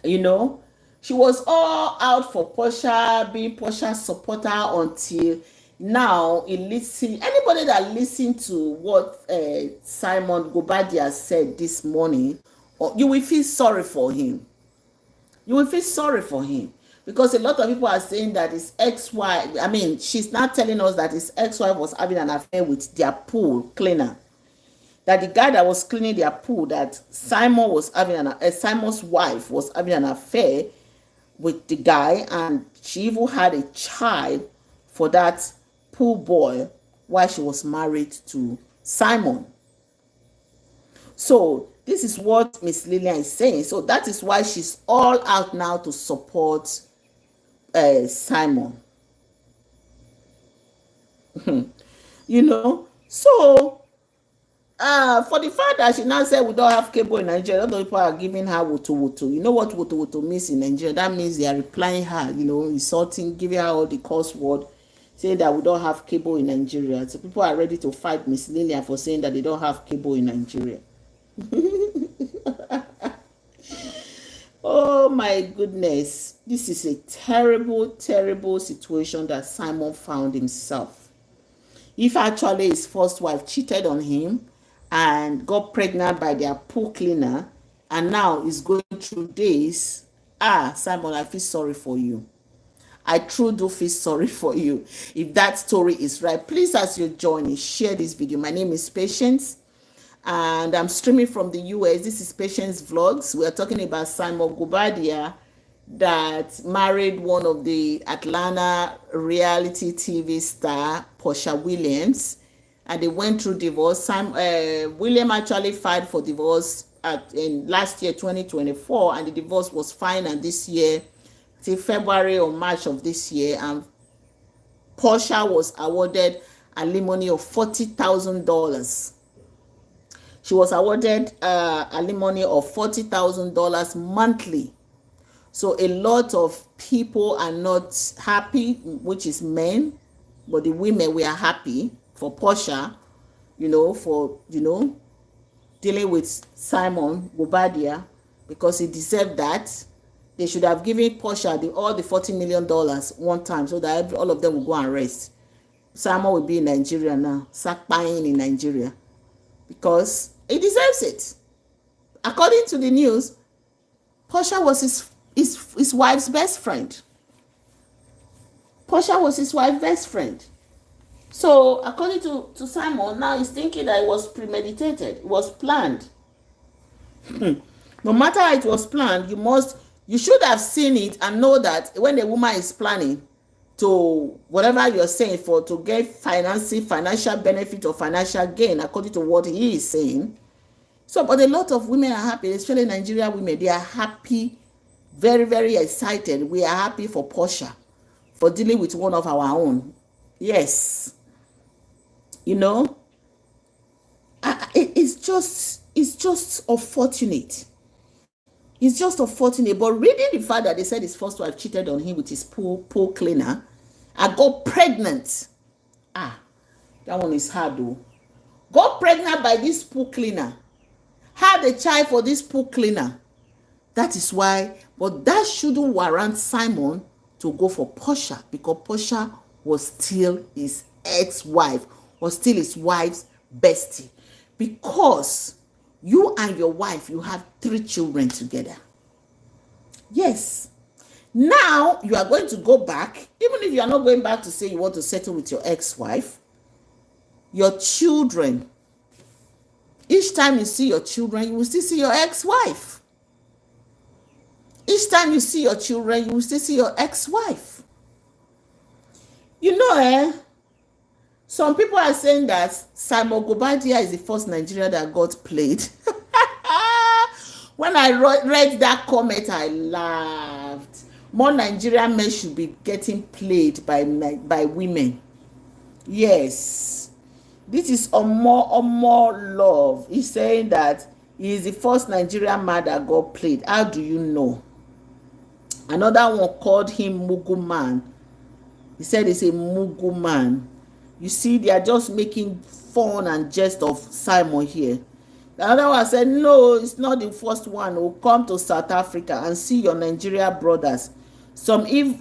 You know, she was all out for Porsha, being Porsha's supporter until now. Anybody that listened to what Simon GUOBADIA said this morning, you will feel sorry for him. You will feel sorry for him. Because a lot of people are saying that his ex-wife, she's not telling us that his ex-wife was having an affair with their pool cleaner. That the guy that was cleaning their pool, that Simon's wife was having an affair with the guy, and she even had a child for that pool boy while she was married to Simon. So this is what Miss Lillian is saying. So that is why she's all out now to support Simon. You know, so for the fact that she now said we don't have cable in Nigeria, other people are giving her woto. You know what woto means in Nigeria? That means they are replying her, you know, insulting, giving her all the curse word, saying that we don't have cable in Nigeria. So people are ready to fight Miss Lillian for saying that they don't have cable in Nigeria. Oh my goodness, this is a terrible situation that Simon found himself. If actually his first wife cheated on him and got pregnant by their pool cleaner, and now is going through this, Simon, I feel sorry for you. I truly do feel sorry for you. If that story is right, please, as you're joining, share this video. My name is Patience, and I'm streaming from the US. This is Patience Vlogs. We are talking about Simon GUOBADIA that married one of the Atlanta reality TV star, Porsha Williams, and they went through divorce. William actually filed for divorce in last year, 2024, and the divorce was final this year, till February or March of this year, and Porsha was awarded alimony of $40,000. She was awarded alimony of $40,000 monthly. So a lot of people are not happy, which is men, but the women, we are happy for Porsha, for dealing with Simon GUOBADIA, because he deserved that. They should have given Porsha all the $40 million one time, so that all of them will go and rest. Simon will be in Nigeria now, sackpying in Nigeria, because he deserves it. According to the news, Porsha was his wife's best friend. Porsha was his wife's best friend. So according to Simon, now he's thinking that it was premeditated, it was planned. No matter how it was planned, you should have seen it and know that when a woman is planning to whatever you're saying to get financial benefit or financial gain, according to what he is saying. So, but a lot of women are happy, especially Nigerian women. They are happy, very, very excited. We are happy for Porsha for dealing with one of our own. Yes. It's just unfortunate. It's just unfortunate. But reading the fact that they said his first wife cheated on him with his pool cleaner and got pregnant. That one is hard though. Got pregnant by this pool cleaner. Had a child for this pool cleaner. That is why, but that shouldn't warrant Simon to go for Porsha, because Porsha was still his ex-wife, was still his wife's bestie. Because you and your wife, you have 3 children together. Yes. Now you are going to go back, even if you are not going back to say you want to settle with your ex-wife, your children, each time you see your children, you will still see your ex-wife. Each time you see your children, you will still see your ex-wife. Some people are saying that Simon GUOBADIA is the first Nigerian that got played. When I read that comment, I laughed. More Nigerian men should be getting played by women. Yes. This is more love. He's saying that he is the first Nigerian man that got played. How do you know? Another one called him Mugu Man. He said he's a Mugu Man. You see, they are just making fun and jest of Simon here. The other one said, no, it's not the first one. Who come to South Africa and see your Nigeria brothers. Some even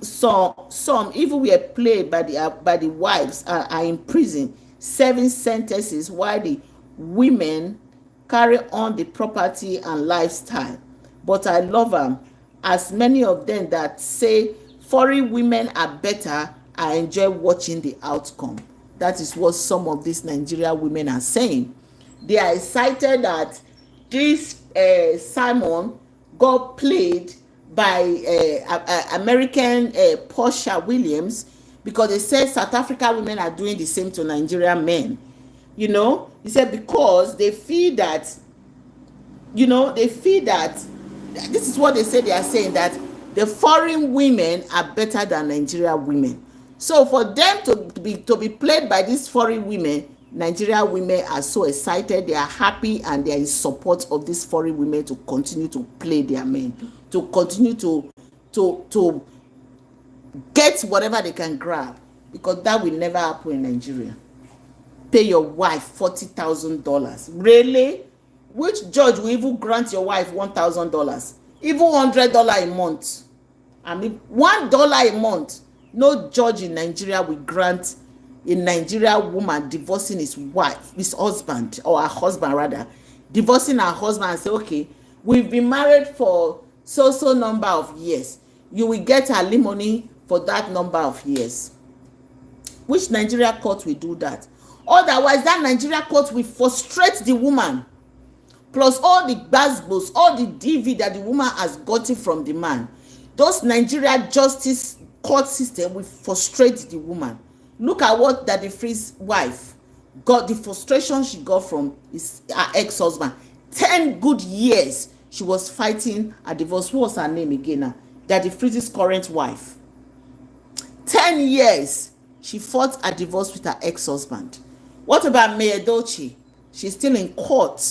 were played by the wives are in prison, serving sentences while the women carry on the property and lifestyle. But I love them. As many of them that say foreign women are better, I enjoy watching the outcome. That is what some of these Nigerian women are saying. They are excited that this Simon got played by American Porsha Williams, because they said South African women are doing the same to Nigerian men. He said because they feel that, this is what they say. They are saying that the foreign women are better than Nigerian women. So for them to be played by these foreign women, Nigerian women are so excited. They are happy and they are in support of these foreign women to continue to play their men, to continue to get whatever they can grab, because that will never happen in Nigeria. Pay your wife $40,000. Really? Which judge will even grant your wife $1,000? Even $100 a month. I mean, $1 a month. No judge in Nigeria will grant a Nigerian woman divorcing his husband, or her husband rather, divorcing her husband and say, okay, we've been married for so number of years. You will get alimony for that number of years. Which Nigeria court will do that? Otherwise, that Nigeria court will frustrate the woman, plus all the gbasgbos, all the DV that the woman has gotten from the man. Those Nigeria justice court system will frustrate the woman. Look at what Daddy Free's wife got, the frustration she got from her ex-husband. 10 good years she was fighting a divorce. What was her name again now? Daddy Free's current wife. 10 years she fought a divorce with her ex-husband. What about Mayor Dolce? She's still in court.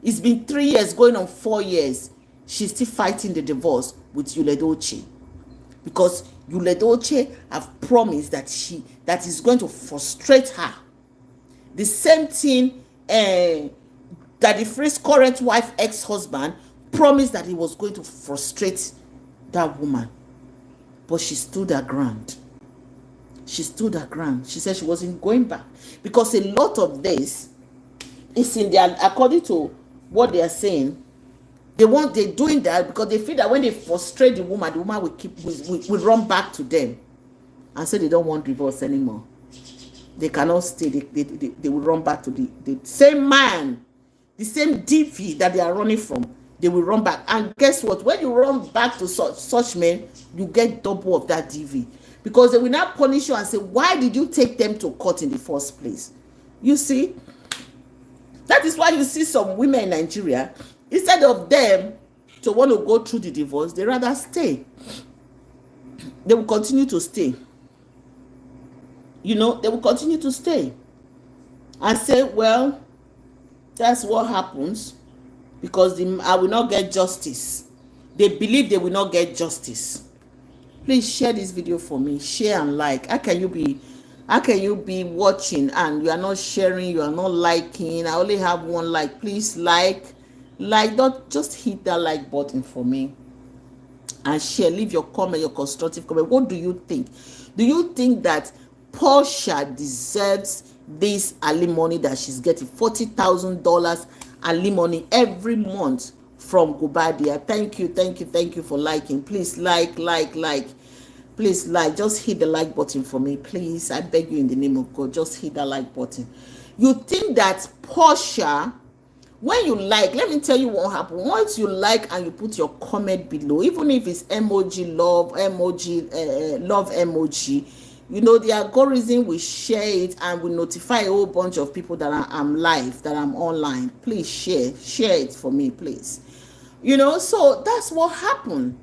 It's been 3 years, going on 4 years. She's still fighting the divorce with Yule Dolce, because Yule Dolce have promised that is going to frustrate her. The same thing Daddy Free's current wife, ex-husband, promised that he was going to frustrate that woman. But she stood her ground. She stood her ground. She said she wasn't going back, because a lot of this is in their, according to what they are saying, they're doing that because they feel that when they frustrate the woman will run back to them and say they don't want divorce anymore. They cannot stay. They will run back to the same man, the same DV that they are running from. They will run back. And guess what? When you run back to such men, you get double of that DV, because they will not punish you and say, why did you take them to court in the first place? You see, that is why you see some women in Nigeria, instead of them to want to go through the divorce, they rather stay. They will continue to stay. You know, they will continue to stay and say, well, that's what happens, because I will not get justice. They believe they will not get justice. Please share this video for me. Share and like. How can you be watching and you are not sharing, you are not liking? I only have one like. Please like, don't just hit that like button for me and share. Leave your comment, your constructive comment. What do you think? Do you think that Porsha deserves this alimony that she's getting? $40,000 alimony every month from GUOBADIA. Thank you for liking. Please like. Please like. Just hit the like button for me, please. I beg you in the name of God, just hit that like button. You think that Porsha, when you like, let me tell you what happens. Once you like and you put your comment below, even if it's emoji love emoji, you know, the algorithm will share it and will notify a whole bunch of people that I'm live, that I'm online. Please share it for me, please. You know, so that's what happened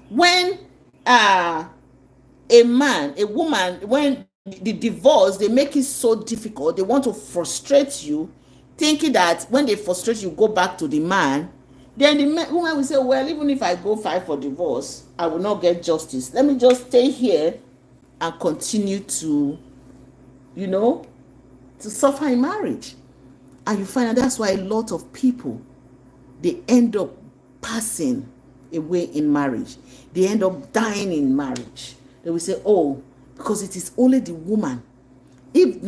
when a woman, when the divorce, they make it so difficult. They want to frustrate you, thinking that when they frustrate you, go back to the man. Then the woman will say, well, even if I go file for divorce, I will not get justice. Let me just stay here and continue to, you know, to suffer in marriage. And you find out that's why a lot of people, they end up passing away in marriage. They end up dying in marriage. They will say, oh, because it is only the woman. If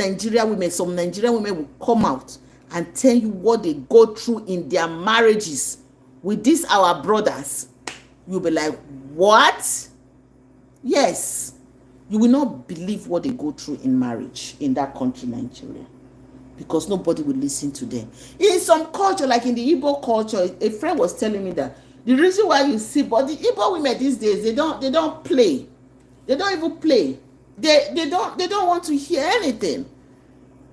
some Nigerian women will come out and tell you what they go through in their marriages with these our brothers, you'll be like, what? Yes. You will not believe what they go through in marriage in that country, Nigeria, because nobody will listen to them. In some culture, like in the Igbo culture, a friend was telling me that the reason why you see, but the Igbo women these days, they don't play. They don't even play. They don't want to hear anything.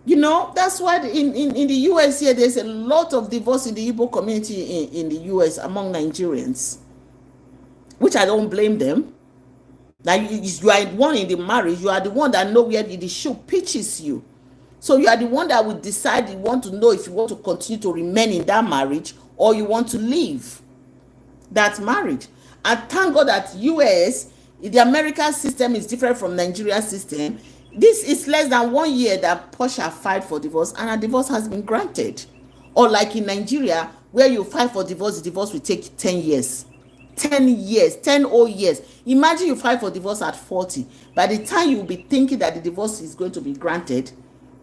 You know, that's why in the US here, there's a lot of divorce in the Igbo community in the US among Nigerians, which I don't blame them. Now you are the one in the marriage, you are the one that know where the shoe pitches you. So you are the one that will decide, you want to know if you want to continue to remain in that marriage or you want to leave that marriage. And thank God that US, the American system is different from Nigeria's system. This is less than 1 year that Porsha filed for divorce and a divorce has been granted. Or like in Nigeria, where you file for divorce, the divorce will take 10 years. 10 whole years. Imagine you file for divorce at 40. By the time you will be thinking that the divorce is going to be granted,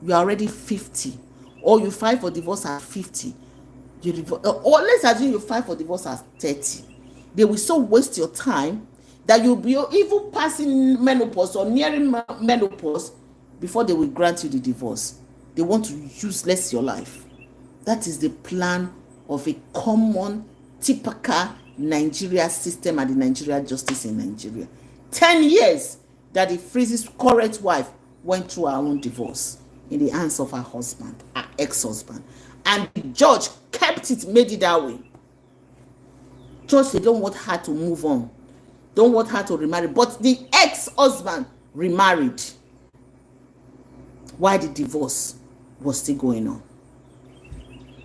you are already 50. Or you file for divorce at 50. Or let's assume you file for divorce at 30. They will so waste your time that you'll be even passing menopause or nearing menopause before they will grant you the divorce. They want to useless your life. That is the plan of a common, typical Nigeria system and the Nigeria justice in Nigeria. 10 years that the Freeze's current wife went through her own divorce in the hands of her husband, her ex-husband. And the judge kept it, made it that way. Judge, they don't want her to move on. Don't want her to remarry. But the ex-husband remarried while the divorce was still going on.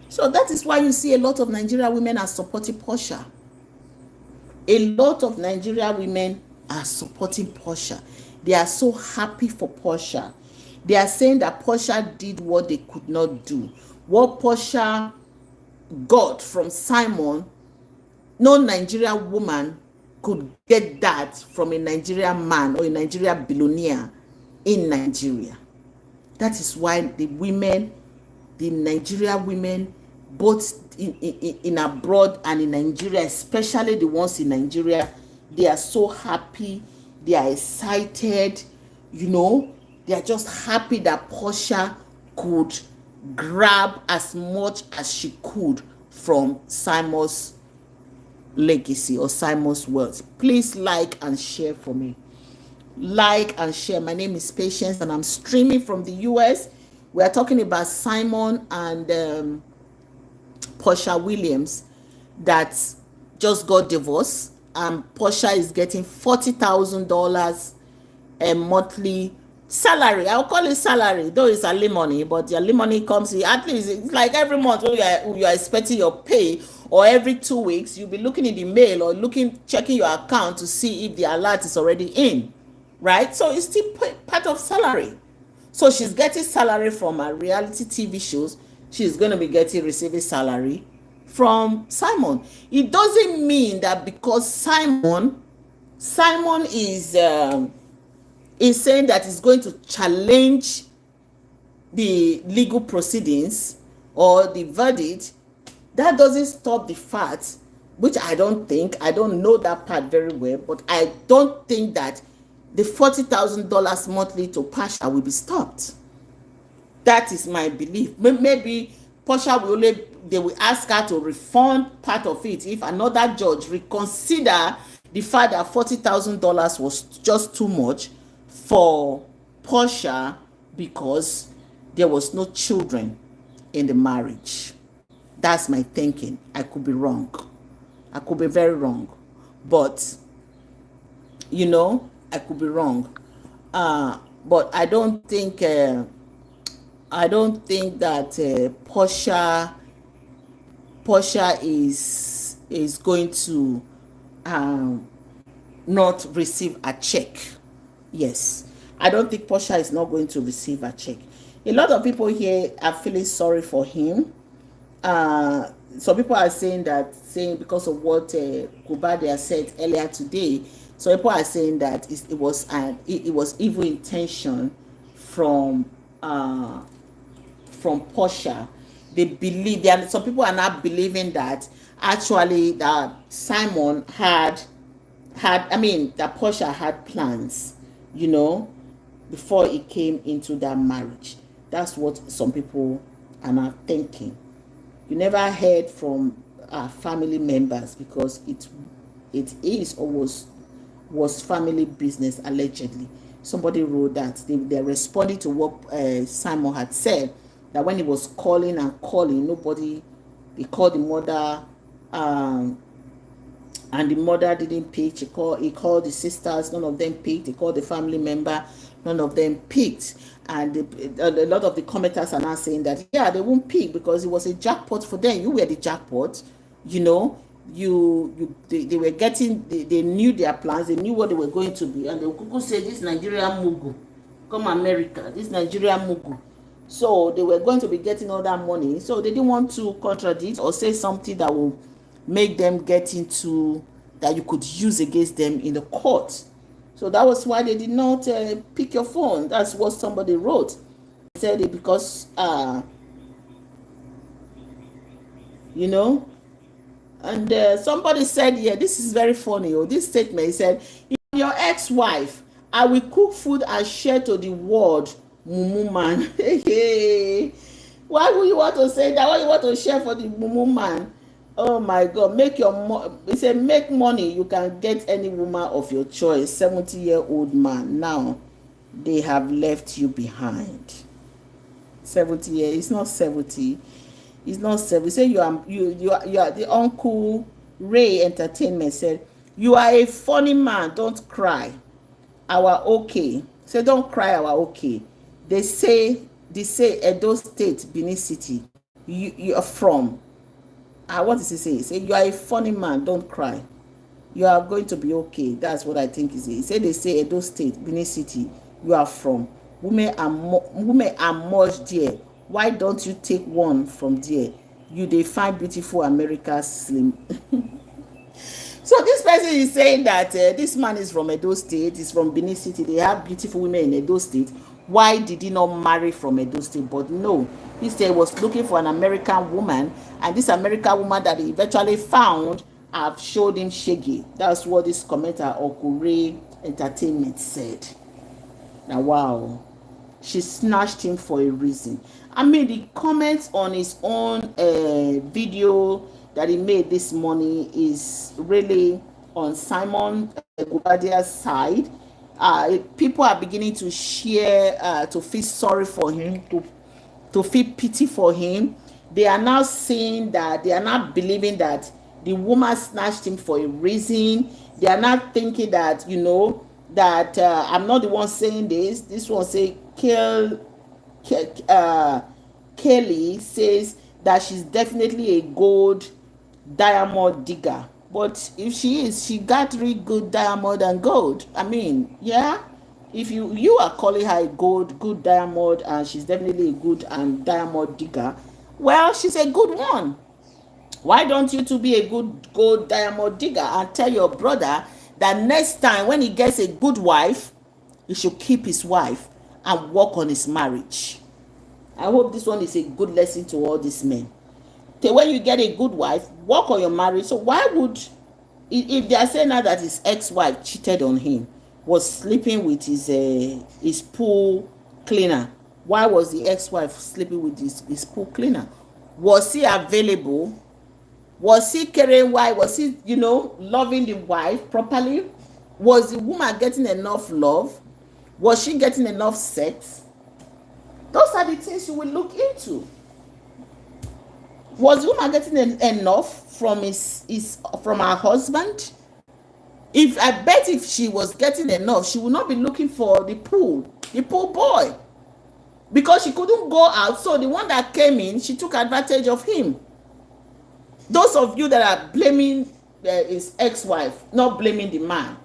So that is why you see a lot of Nigerian women are supporting Porsha. A lot of Nigerian women are supporting Porsha. They are so happy for Porsha. They are saying that Porsha did what they could not do. What Porsha got from Simon, no Nigerian woman could get that from a Nigerian man or a Nigerian billionaire in Nigeria. That is why the women, the Nigerian women, both in abroad and in Nigeria, especially the ones in Nigeria, they are so happy, they are excited, you know, they are just happy that Porsha could grab as much as she could from Simon's legacy or Simon's wealth. Please like and share for me. Like and share. My name is Patience and I'm streaming from the US. We are talking about Simon and Porsha Williams that just got divorced. Porsha is getting $40,000 a monthly salary. I'll call it salary, though it's alimony, but the alimony comes in at least. It's like every month when you are expecting your pay, or every 2 weeks you'll be looking in the mail or checking your account to see if the alert is already in, right? So it's still part of salary. So she's getting salary from her reality TV shows. She's going to be receiving salary from Simon. It doesn't mean that because Simon is saying that he's going to challenge the legal proceedings or the verdict, that doesn't stop the fact, which I don't know that part very well, but I don't think that the $40,000 monthly to Porsha will be stopped. That is my belief. Maybe Porsha they will ask her to refund part of it if another judge reconsider the fact that $40,000 was just too much for Porsha because there was no children in the marriage. That's my thinking. I could be wrong. I could be very wrong. But, you know, I could be wrong. But I don't think that Porsha is going to not receive a check. Yes, I don't think Porsha is not going to receive a check. A lot of people here are feeling sorry for him. Some people are saying because of what GUOBADIA said earlier today. So people are saying that it was evil intention from Porsha. They believe some people are not believing that actually that Simon that Porsha had plans, you know, before it came into that marriage. That's what some people are not thinking. You never heard from family members because it is or was family business allegedly. Somebody wrote that they're responding to what Simon had said, that when he was calling, they called the mother, and the mother didn't pick. He called the sisters, none of them picked. He called the family member, none of them picked. And a lot of the commenters are now saying that, yeah, they won't pick because it was a jackpot for them. You were the jackpot, you know. They were getting, they knew their plans, they knew what they were going to be, and they could say, this Nigerian mugu, come America, this Nigerian mugu. So they were going to be getting all that money. So they didn't want to contradict or say something that will make them get into, that you could use against them in the court. So that was why they did not pick your phone. That's what somebody wrote. They said it because, you know, and somebody said, yeah, this is very funny. This statement, he said, if your ex-wife, I will cook food and share to the world, mumu man. Why would you want to say that? Why you want to share for the mumu man? Oh my God, he said, make money, you can get any woman of your choice. 70-year-old man, now they have left you behind. 70 years, it's not 70. It's not 70. Say you are the Uncle Ray Entertainment said, you are a funny man, don't cry. Our okay. Say don't cry, our okay. They say Edo State, Benin City. You are from. What does he say? Say you are a funny man, don't cry. You are going to be okay. That's what I think he said. They say Edo State, Benin City, you are from. Women are much there. Why don't you take one from there? You they find beautiful America slim. So this person is saying that this man is from Edo State, is from Benin City. They have beautiful women in Edo State. Why did he not marry from Edo State? But no, he said he was looking for an American woman, and this American woman that he eventually found have showed him shaggy. That's what this commenter Okure Entertainment said. Now, wow, she snatched him for a reason. I mean, the comments on his own video that he made this morning is really on Simon GUOBADIA's side. People are beginning to share, to feel sorry for him, to feel pity for him. They are now saying that, they are not believing that the woman snatched him for a reason. They are not thinking that, that I'm not the one saying this. This one say, Kelly says that she's definitely a gold diamond digger. But if she is, she got really good diamond and gold. I mean, yeah. If you are calling her a good diamond, and she's definitely a good and diamond digger, well, she's a good one. Why don't you two be a good gold diamond digger and tell your brother that next time when he gets a good wife, he should keep his wife and work on his marriage. I hope this one is a good lesson to all these men. When you get a good wife, work on your marriage. So why would, if they are saying now that his ex-wife cheated on him, was sleeping with his pool cleaner, why was the ex-wife sleeping with his pool cleaner? Was he available? Was he caring wife? Was he, loving the wife properly? Was the woman getting enough love? Was she getting enough sex? Those are the things you will look into. Was the woman getting enough from from her husband? I bet if she was getting enough, she would not be looking for the pool boy, because she couldn't go out. So the one that came in, she took advantage of him. Those of you that are blaming his ex-wife, not blaming the man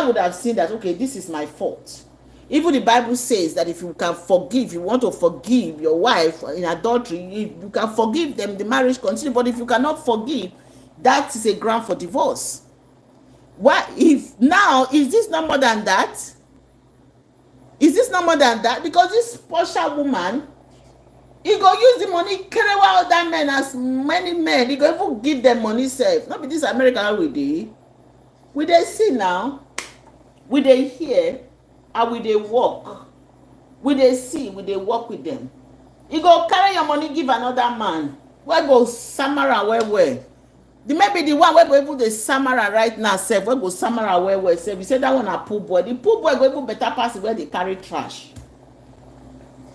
would have seen that, okay, this is my fault. Even the Bible says that if you can forgive, you want to forgive your wife in adultery, you can forgive them, the marriage continues. But if you cannot forgive, that is a ground for divorce. Is this not more than that? Is this not more than that? Because this Porsha woman, he go use the money, carry out that men, as many men, he go even give them money safe. Not be this American we dey see now, we dey hear, and we dey walk. We dey see, we dey work with them. You go carry your money, give another man. Where go Samara well? Maybe the one where go even the Samara right now, sef, where go Samara well, sef. You say that one a pool boy. The pool boy go even better pass where they carry trash.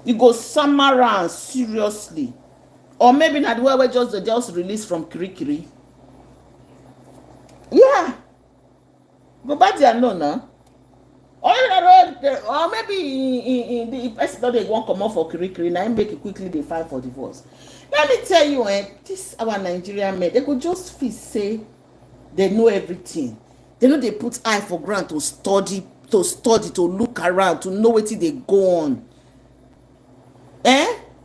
You go Samara seriously. Or maybe not where we just released from Kirikiri. Yeah. GUOBADIA no now. Or maybe in the person that they want come out for Kirikiri, now make it quickly they file for divorce. Let me tell you, this our Nigerian men, they could just feel say they know everything. They know they put eye for ground to study, to look around, to know what they go on.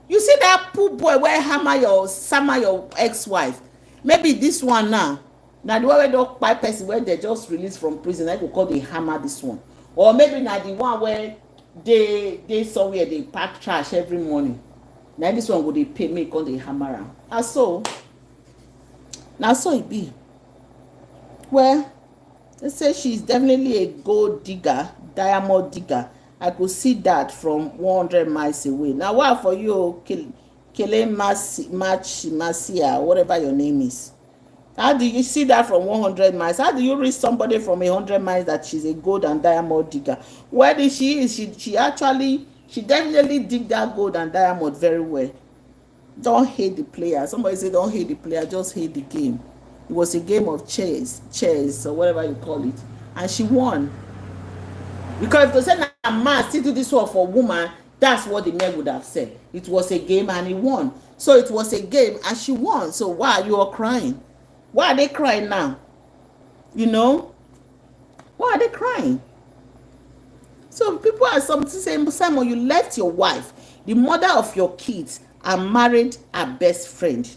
You see that poor boy where hammer your ex-wife. Maybe this one now the one where don't buy person where they just released from prison, I go call the hammer this one. Or maybe now the one where they somewhere they pack trash every morning. Now this one go they pay me call the hammer am. And so it be. Well, they say she's definitely a gold digger, diamond digger. I could see that from 100 miles away. Now, what for you, Kele Masia, whatever your name is. How do you see that from 100 miles? How do you reach somebody from 100 miles that she's a gold and diamond digger? Where did she is? She definitely dig that gold and diamond very well. Don't hate the player. Somebody say don't hate the player, just hate the game. It was a game of chess or whatever you call it, and she won. Because if they said a man still do this one for a woman, that's what the men would have said. It was a game and he won. So it was a game and she won. So why are you all crying? Why are they crying now? You know? Why are they crying? So people are saying, Simon, you left your wife, the mother of your kids, and married her best friend.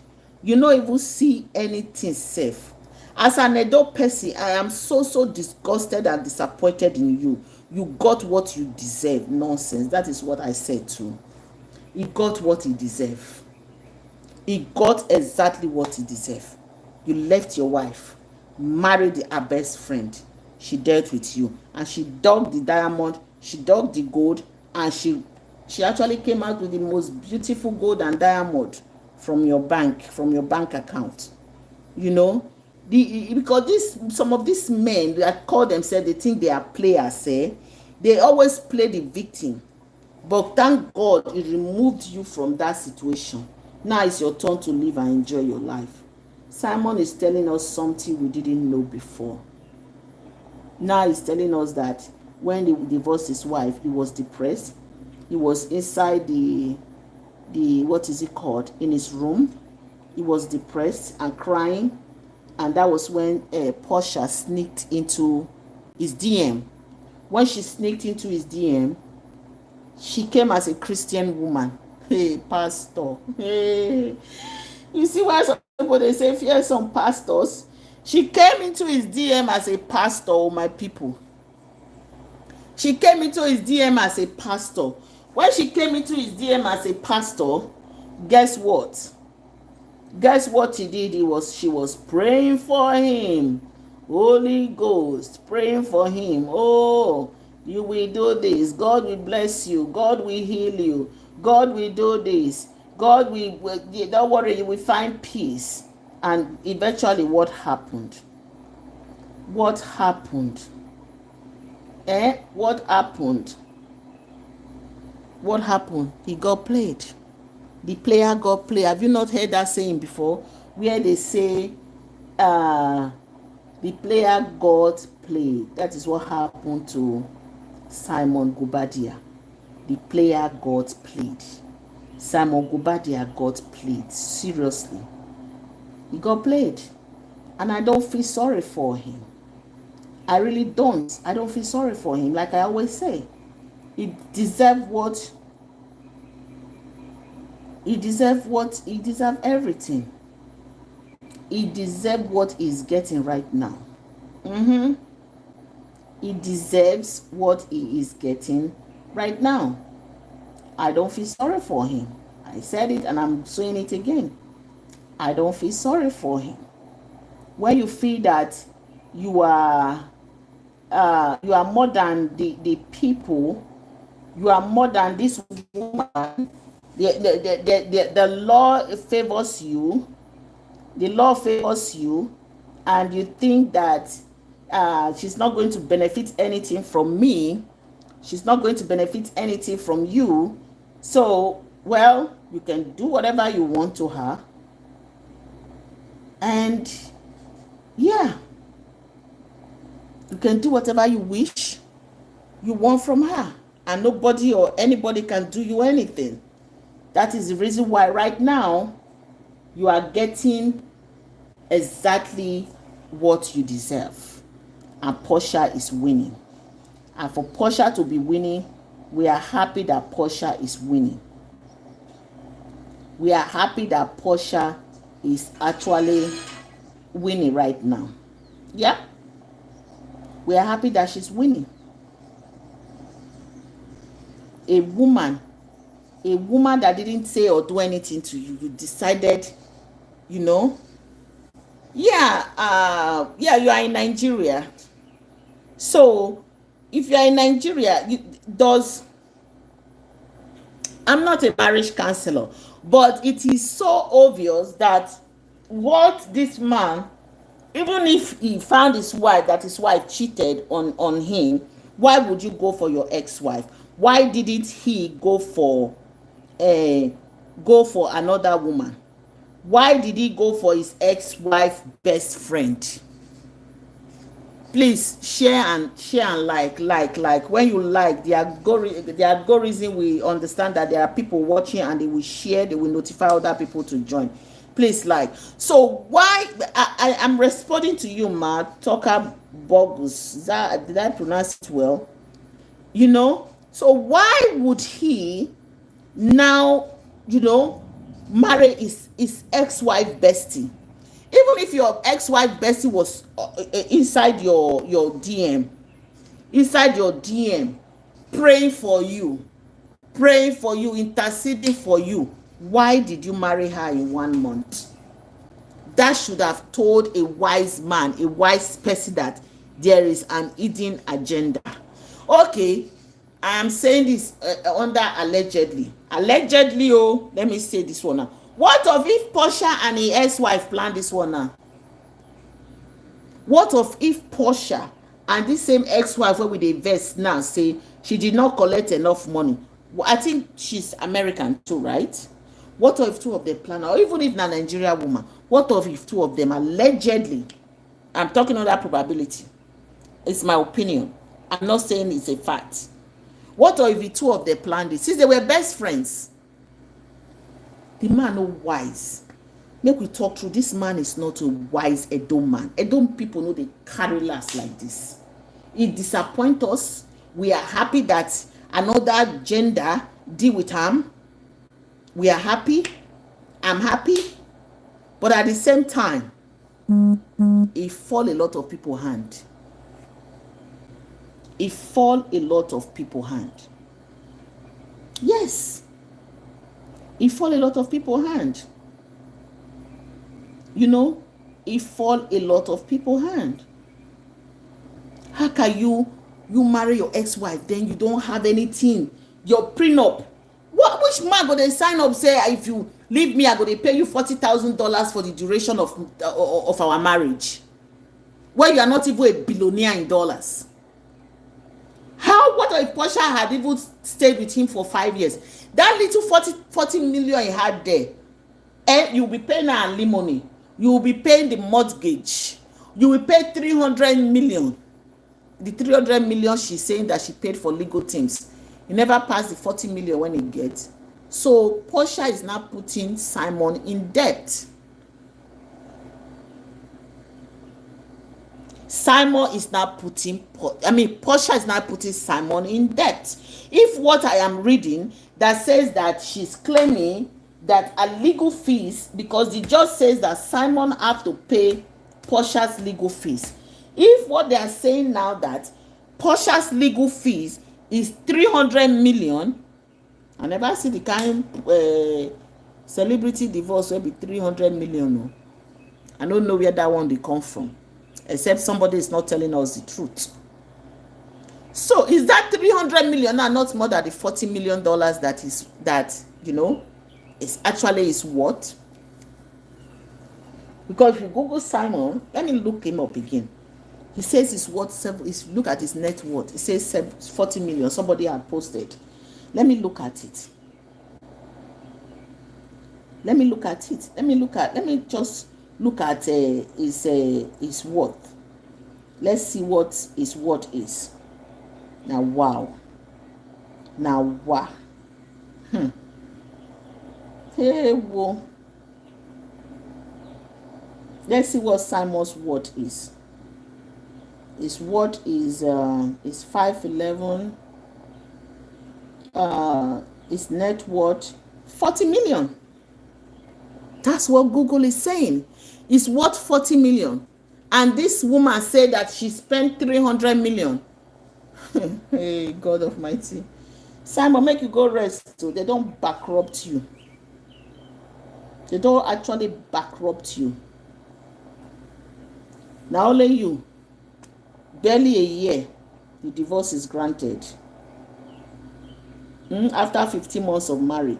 You don't even see anything safe. As an adult person, I am so disgusted and disappointed in you. You got what you deserve. Nonsense. That is what I said too. He got what he deserved. He got exactly what he deserved. You left your wife, married her best friend. She dealt with you, and she dug the diamond, she dug the gold, and she actually came out with the most beautiful gold and diamond from your bank account. You know, because some of these men that call themselves, they think they are players, they always play the victim. But thank God it removed you from that situation. Now it's your turn to live and enjoy your life. Simon is telling us something we didn't know before. Now he's telling us that when he divorced his wife, he was depressed. He was inside the what is it called, in his room. He was depressed and crying, and that was when Porsha sneaked into his DM. When she sneaked into his DM, she came as a Christian woman. Hey, pastor. Hey, you see why some people they say fear some pastors? She came into his DM as a pastor, oh my people. She came into his DM as a pastor. When she came into his DM as a pastor, guess what? Guess what he did? She was praying for him. Holy Ghost, praying for him. Oh, you will do this. God will bless you. God will heal you. God will do this. God will, don't worry, you will find peace. And eventually what happened? What happened? What happened? What happened? He got played. The player got played. Have you not heard that saying before? Where they say the player got played. That is what happened to Simon GUOBADIA. The player got played. Simon GUOBADIA got played. Seriously. He got played. And I don't feel sorry for him. I really don't. I don't feel sorry for him. Like I always say. He deserves what? He deserves what? He deserves everything. He deserves what he's getting right now. He deserves what he is getting right now. I don't feel sorry for him. I said it and I'm saying it again. I don't feel sorry for him. When you feel that you are more than the people, you are more than this woman, the law favors you, and you think that she's not going to benefit anything from me, she's not going to benefit anything from you, so, well, you can do whatever you want to her, and yeah, you can do whatever you wish you want from her, and nobody or anybody can do you anything. That is the reason why right now you are getting exactly what you deserve, and Porsha is winning. And for Porsha to be winning, we are happy that Porsha is winning. We are happy that Porsha is actually winning right now. Yeah, we are happy that she's winning. A woman that didn't say or do anything to you, you decided, you know, you are in Nigeria. So if you are in Nigeria, does I'm not a marriage counselor, but it is so obvious that what this man, even if he found his wife, that his wife cheated on him, why would you go for your ex-wife? Why didn't he go for another woman? Why did he go for his ex-wife best friend? Please share and like. When you like, the algorithm will understand that there are people watching, and they will share, they will notify other people to join. Please like. So why I am responding to you, Ma Tucker Bogus. Did I pronounce it well? You know, so why would he now, marry his ex-wife bestie? Even if your ex-wife bestie was inside your DM, praying for you, interceding for you, why did you marry her in 1 month? That should have told a wise man, a wise person, that there is an hidden agenda. Okay, I am saying this under allegedly. Oh, let me say this one now. What of if Porsha and his ex-wife planned this one now? What of if Porsha and this same ex-wife wey we dey vex now say she did not collect enough money? I think she's American too, right? What if two of them plan, or even if na Nigeria woman, what if two of them allegedly, I'm talking on that probability, it's my opinion, I'm not saying it's a fact. What if the two of them planned it? Since they were best friends, the man no wise. Make we talk through. This man is not a wise Edom man. Edom people know they carry last like this. It disappoints us. We are happy that another gender deal with him. We are happy. I'm happy. But at the same time, it fall a lot of people hand. It fall a lot of people hand. Yes. It fall a lot of people hand. It fall a lot of people hand. How can you marry your ex-wife, then you don't have anything? Your prenup. Which man go they sign up say, if you leave me, I go to pay you $40,000 for the duration of our marriage, where you are not even a billionaire in dollars? What if Porsha had even stayed with him for 5 years? That little 40 million he had there, and you'll be paying her alimony, you will be paying the mortgage, you will pay 300 million. The 300 million she's saying that she paid for legal things, you never pass the 40 million when it gets. So Porsha is now putting Simon in debt. Porsha is now putting Simon in debt. If what I am reading that says that she's claiming that her legal fees, because the judge says that Simon have to pay Porsha's legal fees. If what they are saying now that Porsha's legal fees is 300 million, I never see the kind celebrity divorce will be 300 million. No. I don't know where that one they come from, except somebody is not telling us the truth. So is that 300 million now not more than the $40 million that is actually is what? Because if you Google Simon, let me look him up again. He says it's worth look at his net worth. It says 40 million. Somebody had posted. Let me look at it. Let me just look at his worth. Let's see what his worth is. Now wow. Hey, whoa. Let's see what Simon's worth is. His worth is 5'11". His net worth 40 million. That's what Google is saying. It's worth 40 million. And this woman said that she spent 300 million. Hey, God Almighty. Simon, make you go rest too. They don't bankrupt you. They don't actually bankrupt you. Now only you. Barely a year, the divorce is granted. After 15 months of marriage,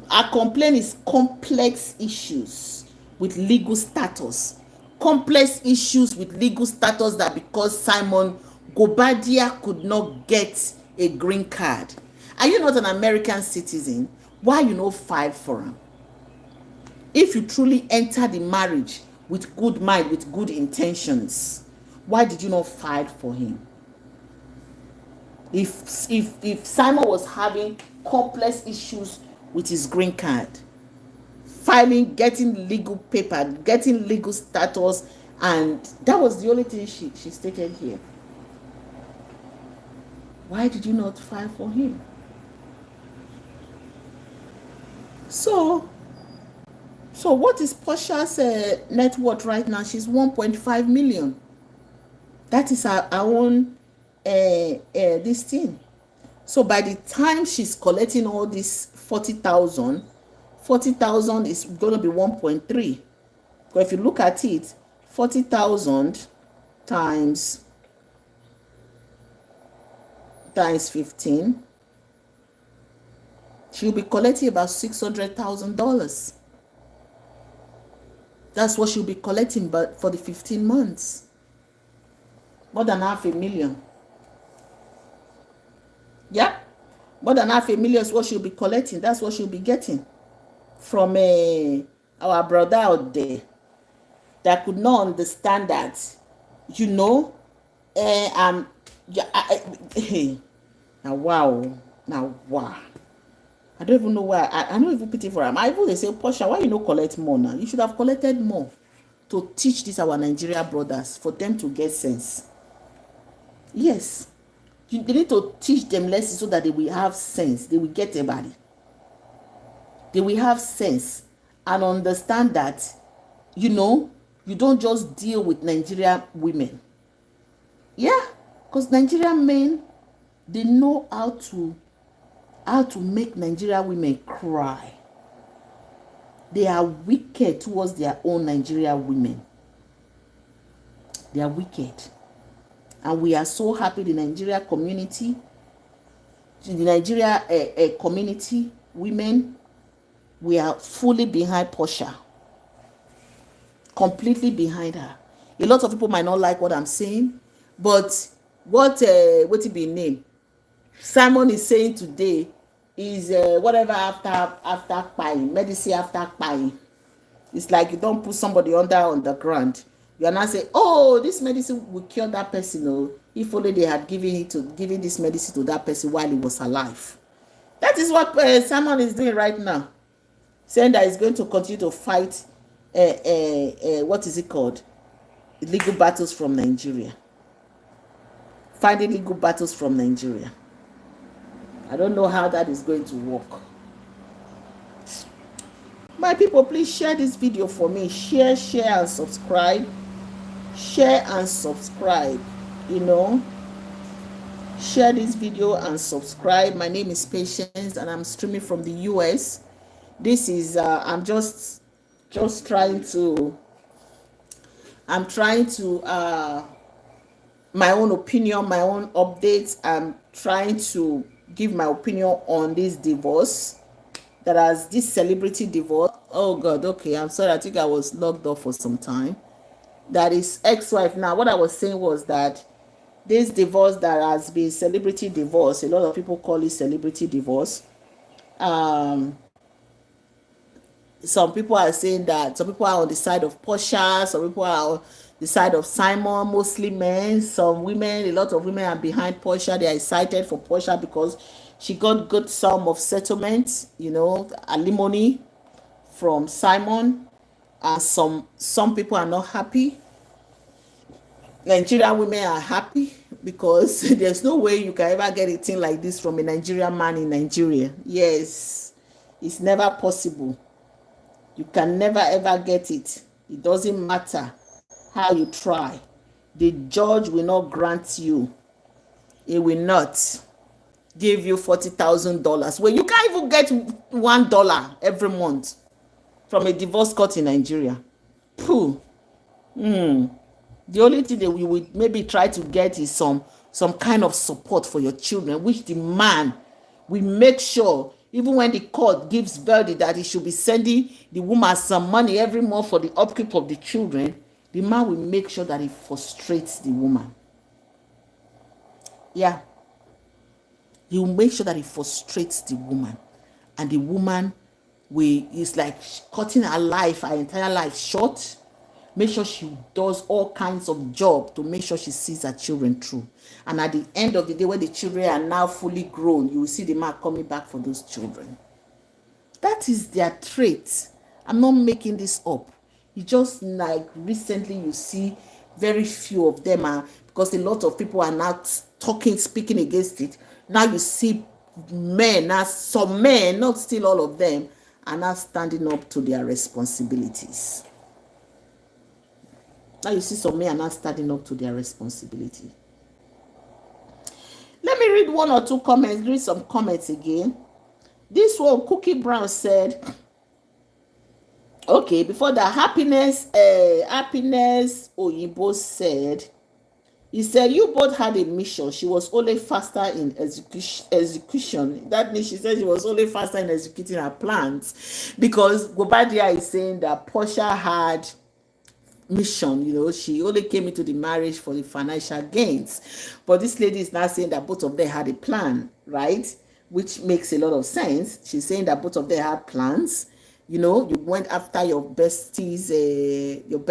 her complaint is complex issues with legal status. Complex issues with legal status, that because Simon GUOBADIA could not get a green card. Are you not an American citizen? Why you no file for him? If you truly enter the marriage with good mind, with good intentions, why did you not file for him? If Simon was having complex issues with his green card, filing, getting legal paper, getting legal status, and that was the only thing she stated here. Why did you not file for him? So what is Porsha's net worth right now? She's 1.5 million. That is her own this thing. So by the time she's collecting all this 40,000 is going to be 1.3. But if you look at it, 40,000 times 15, she'll be collecting about $600,000. That's what she'll be collecting, but for the 15 months. More than $500,000. Yeah, more than $500,000 is what she'll be collecting. That's what she'll be getting from our brother out there that could not understand that, now wow. I don't even know why. I don't even pity for him. I even they say, Porsha, why you no collect more now? You should have collected more to teach these our Nigeria brothers, for them to get sense. Yes. They need to teach them lessons so that they will have sense. They will get everybody. They will have sense and understand that, you don't just deal with Nigerian women. Yeah, because Nigerian men, they know how to make Nigerian women cry. They are wicked towards their own Nigerian women. They are wicked. And we are so happy the Nigeria community, community, women, we are fully behind Porsha. Completely behind her. A lot of people might not like what I'm saying, but what it be name? Simon is saying today is whatever after paying, medicine after paying. It's like you don't put somebody on the ground. You are not saying, oh, this medicine will cure that person. Oh, if only they had given this medicine to that person while he was alive. That is what Simon is doing right now. Saying that he's going to continue to fight what is it called? Legal battles from Nigeria. Finding legal battles from Nigeria. I don't know how that is going to work. My people, please share this video for me. Share and subscribe. Share and subscribe. Share this video and subscribe. My name is Patience and I'm streaming from the US. This is I'm just trying to my own opinion, my own updates. I'm trying to give my opinion on this divorce, this celebrity divorce. Oh God, okay, I'm sorry, I think I was locked up for some time. That is ex-wife. Now what I was saying was that this divorce that has been celebrity divorce, a lot of people call it celebrity divorce. Some people are saying that some people are on the side of Porsha, some people are on the side of Simon, mostly men. Some women, a lot of women are behind Porsha. They are excited for Porsha because she got good sum of settlement, alimony from Simon. And some people are not happy. Nigerian women are happy because there's no way you can ever get a thing like this from a Nigerian man in Nigeria. Yes, it's never possible. You can never ever get it. It doesn't matter how you try. The judge will not grant you. He will not give you $40,000 when you can't even get $1 every month from a divorce court in Nigeria. Pooh. The only thing that we would maybe try to get is some kind of support for your children, which the man will make sure, even when the court gives verdict that he should be sending the woman some money every month for the upkeep of the children, the man will make sure that he frustrates the woman. Yeah. He will make sure that he frustrates the woman. And the woman is like cutting her entire life short. Make sure she does all kinds of job to make sure she sees her children through. And at the end of the day, when the children are now fully grown, you will see the man coming back for those children. That is their trait. I'm not making this up. You just like recently you see very few of them are, because a lot of people are now speaking against it. Now you see men, now some men, not still all of them, are now standing up to their responsibilities. Now you see some men are not standing up to their responsibility. Let me read one or two comments, read some comments again. This one, Cookie Brown said, okay, before that, happiness Oyibo said, he said, you both had a mission. She was only faster in execution. That means she said she was only faster in executing her plans, because GUOBADIA is saying that Porsha had mission, she only came into the marriage for the financial gains. But this lady is now saying that both of them had a plan, right? Which makes a lot of sense. She's saying that both of them had plans. You went after your bestie's, your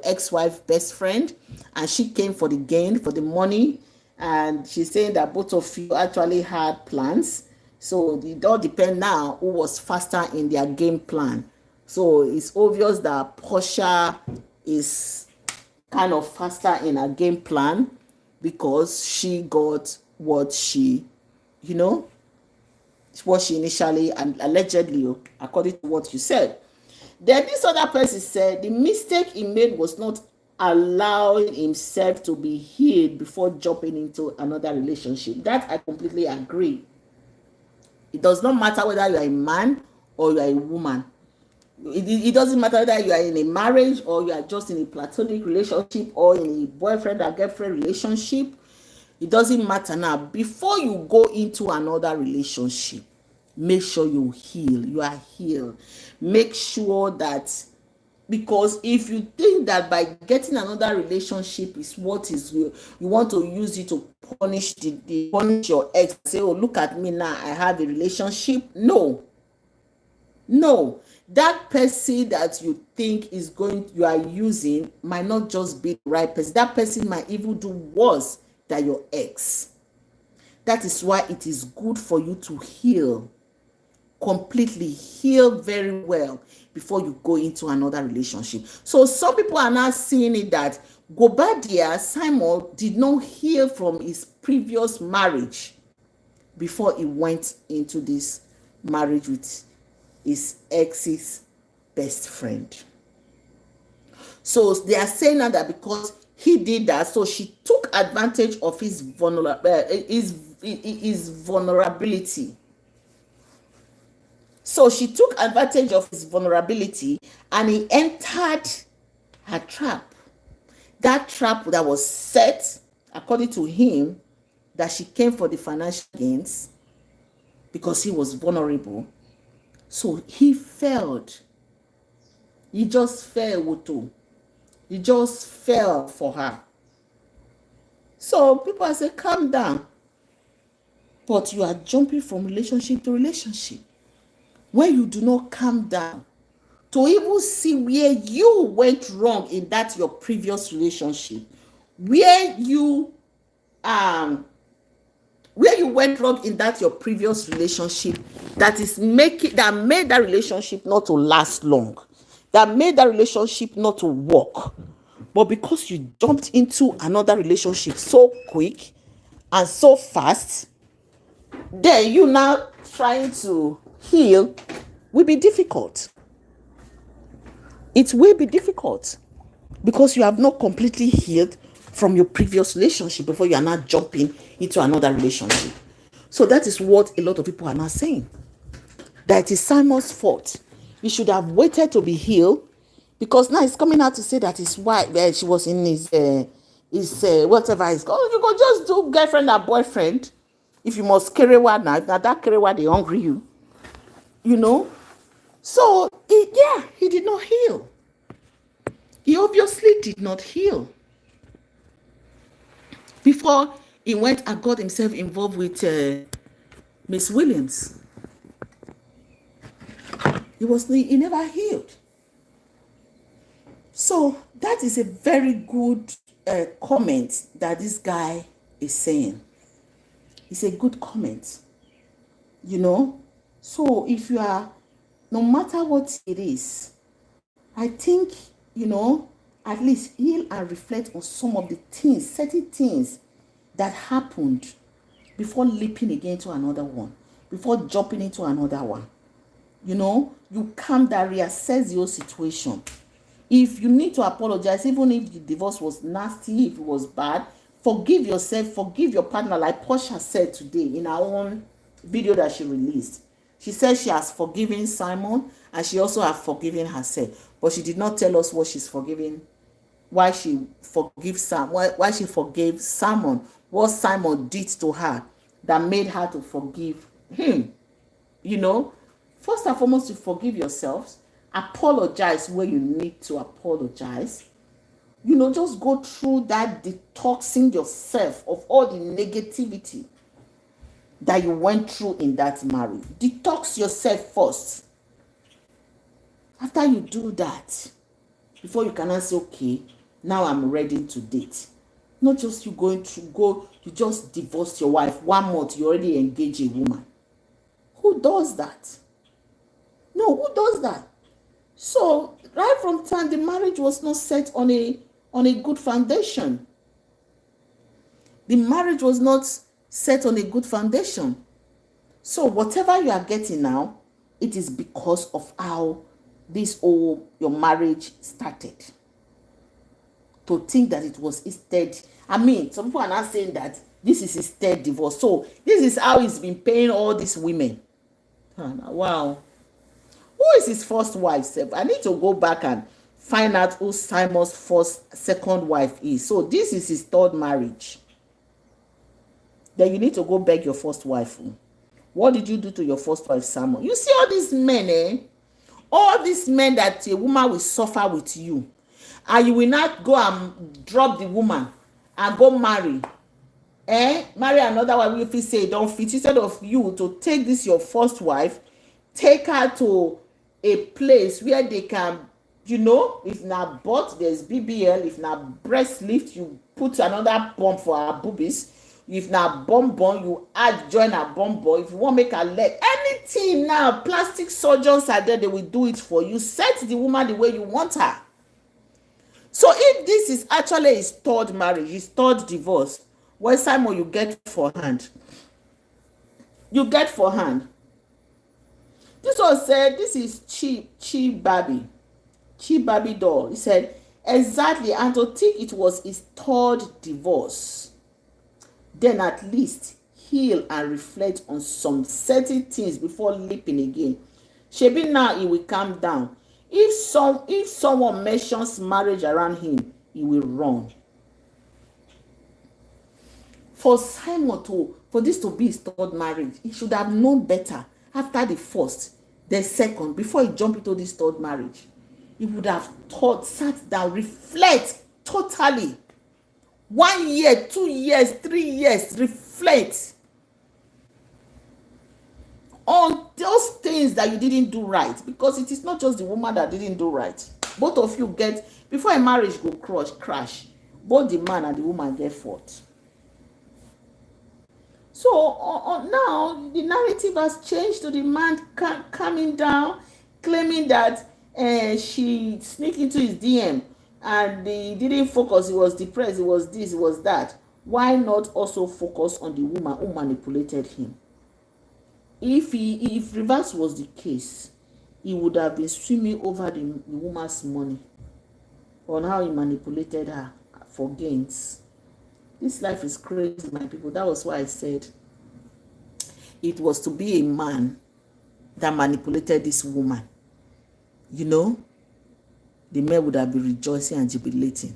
ex-wife best friend, and she came for the gain, for the money. And she's saying that both of you actually had plans. So it all depends now who was faster in their game plan. So it's obvious that Porsha is kind of faster in her game plan, because she got what she initially and allegedly, according to what you said. Then this other person said the mistake he made was not allowing himself to be healed before jumping into another relationship. That I completely agree. It does not matter whether you are a man or you are a woman. It doesn't matter whether you are in a marriage or you are just in a platonic relationship or in a boyfriend or girlfriend relationship. It doesn't matter now. Before you go into another relationship, make sure you heal. You are healed. Make sure that, because if you think that by getting another relationship is what is you want to use it to punish punish your ex, say, oh, look at me now, I have a relationship. No, that person that you think you are using might not just be the right person. That person might even do worse than your ex. That is why it is good for you to heal, completely heal very well before you go into another relationship. So some people are now seeing it that GUOBADIA, Simon, did not heal from his previous marriage before he went into this marriage with his ex's best friend. So they are saying now that because he did that, so she took advantage of his vulnerability. So she took advantage of his vulnerability and he entered her trap. That trap that was set, according to him, that she came for the financial gains because he was vulnerable. So he failed. He just fell, Wuto. He just fell for her. So people are saying, calm down. But you are jumping from relationship to relationship. When you do not calm down to even see where you went wrong in that your previous relationship, where you went wrong in that your previous relationship, that made that relationship not to last long, that made that relationship not to work. But because you jumped into another relationship so quick and so fast, then you now trying to heal will be difficult. It will be difficult because you have not completely healed from your previous relationship before you are now jumping into another relationship. So that is what a lot of people are now saying, that it is Simon's fault. He should have waited to be healed Because now he's coming out to say that his wife, she was in his whatever it's called. You go just do girlfriend and boyfriend. If you must carry one now, that carry one, they hungry you. You know? So, he did not heal. He obviously did not heal. Before he went and got himself involved with Miss Williams. He never healed. So that is a very good comment that this guy is saying. It's a good comment. You know? So if you are, no matter what it is, I think, you know, at least heal and reflect on some of the things, certain things that happened before leaping again to another one, before jumping into another one. You know, you calm down, reassess your situation. If you need to apologize, even if the divorce was nasty, if it was bad, forgive yourself, forgive your partner, like Porsha said today in her own video that she released. She said she has forgiven Simon and she also has forgiven herself. But she did not tell us what she's forgiving, why she forgave Simon, what Simon did to her that made her to forgive him. You know, first and foremost, to forgive yourselves, apologize where you need to apologize. You know, just go through that detoxing yourself of all the negativity that you went through in that marriage. Detox yourself first. After you do that, before you can say, okay, now I'm ready to date. Not just you going to go, you just divorced your wife 1 month, you already engage a woman. Who does that? No, who does that? So, right from time, the marriage was not set on a good foundation. The marriage was not set on a good foundation. So, whatever you are getting now, it is because of how your marriage started. To think that it was instead, some people are not saying that this is his third divorce. So, this is how he's been paying all these women. Wow. Who is his first wife? I need to go back and find out who Simon's second wife is. So this is his third marriage. Then you need to go beg your first wife. What did you do to your first wife, Simon? You see all these men, all these men that a woman will suffer with you. And you will not go and drop the woman and go marry. Marry another wife if you say don't fit. Instead of you to take this your first wife, take her to a place where they can, you know, if not butt, there's BBL. If not breast lift, you put another pump for her boobies. If not bum, you join her bum. If you want to make her leg, anything now, plastic surgeons are there, they will do it for you. Set the woman the way you want her. So if this is actually his third marriage, his third divorce, well, Simon, you get for hand. You get for hand. This one said, this is Chi Barbie doll. He said, exactly, and to think it was his third divorce. Then at least heal and reflect on some certain things before leaping again. Shebi now he will calm down. If someone mentions marriage around him, he will run. For Simon for this to be his third marriage, he should have known better after the first, the second, before he jumped into this third marriage. He would have sat down, reflect totally. 1 year, 2 years, 3 years, reflect on those things that you didn't do right, because it is not just the woman that didn't do right. Both of you get, before a marriage go crash, both the man and the woman get fought. So now the narrative has changed to the man coming down, claiming that she sneaked into his DM and he didn't focus. He was depressed. It was this. It was that. Why not also focus on the woman who manipulated him? If reverse was the case, he would have been swimming over the woman's money on how he manipulated her for gains. This life is crazy, my people. That was why I said it was to be a man that manipulated this woman. You know, the men would have been rejoicing and jubilating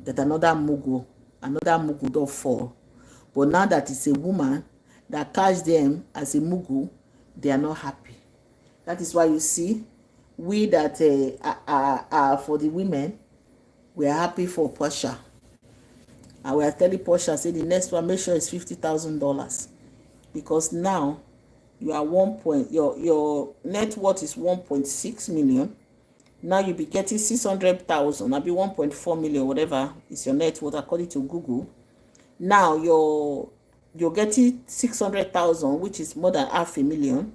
that another mugu don't fall. But now that it's a woman that catch them as a mugu, they are not happy. That is why you see, we that are for the women, we are happy for Porsha. And we are telling Porsha, say the next one, make sure it's $50,000. Because now you are your net worth is 1.6 million. Now you'll be getting 600,000. I'll be 1.4 million, whatever is your net worth according to Google. Now you're getting 600,000, which is more than $500,000.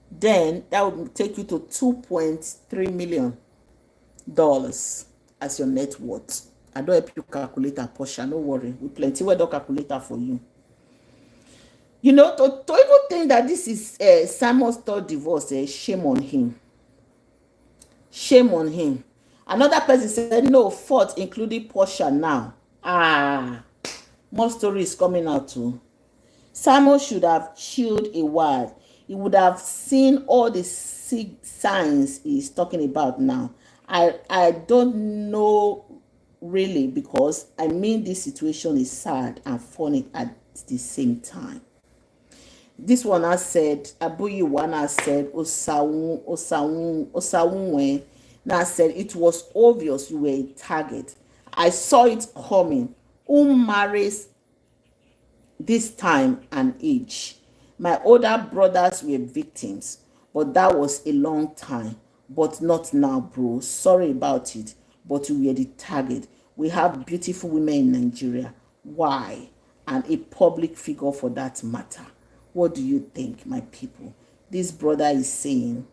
Then that will take you to $2.3 million as your net worth. I don't help you calculate a Porsha, no worry. We plenty we don't calculator for you. You know, to even think that this is Simon's third divorce, shame on him. Shame on him. Another person said, no, fourth, including Porsha now. More stories coming out too. Simon should have chilled a while. He would have seen all the signs he's talking about now. I don't know really, because I mean this situation is sad and funny at the same time. This one has said, Abuyiwana said, Osawunwe now said, it was obvious you were a target. I saw it coming. Who marries this time and age? My older brothers were victims, but that was a long time. But not now, bro. Sorry about it, but we were the target. We have beautiful women in Nigeria. Why? And a public figure for that matter. What do you think, my people? This brother is saying,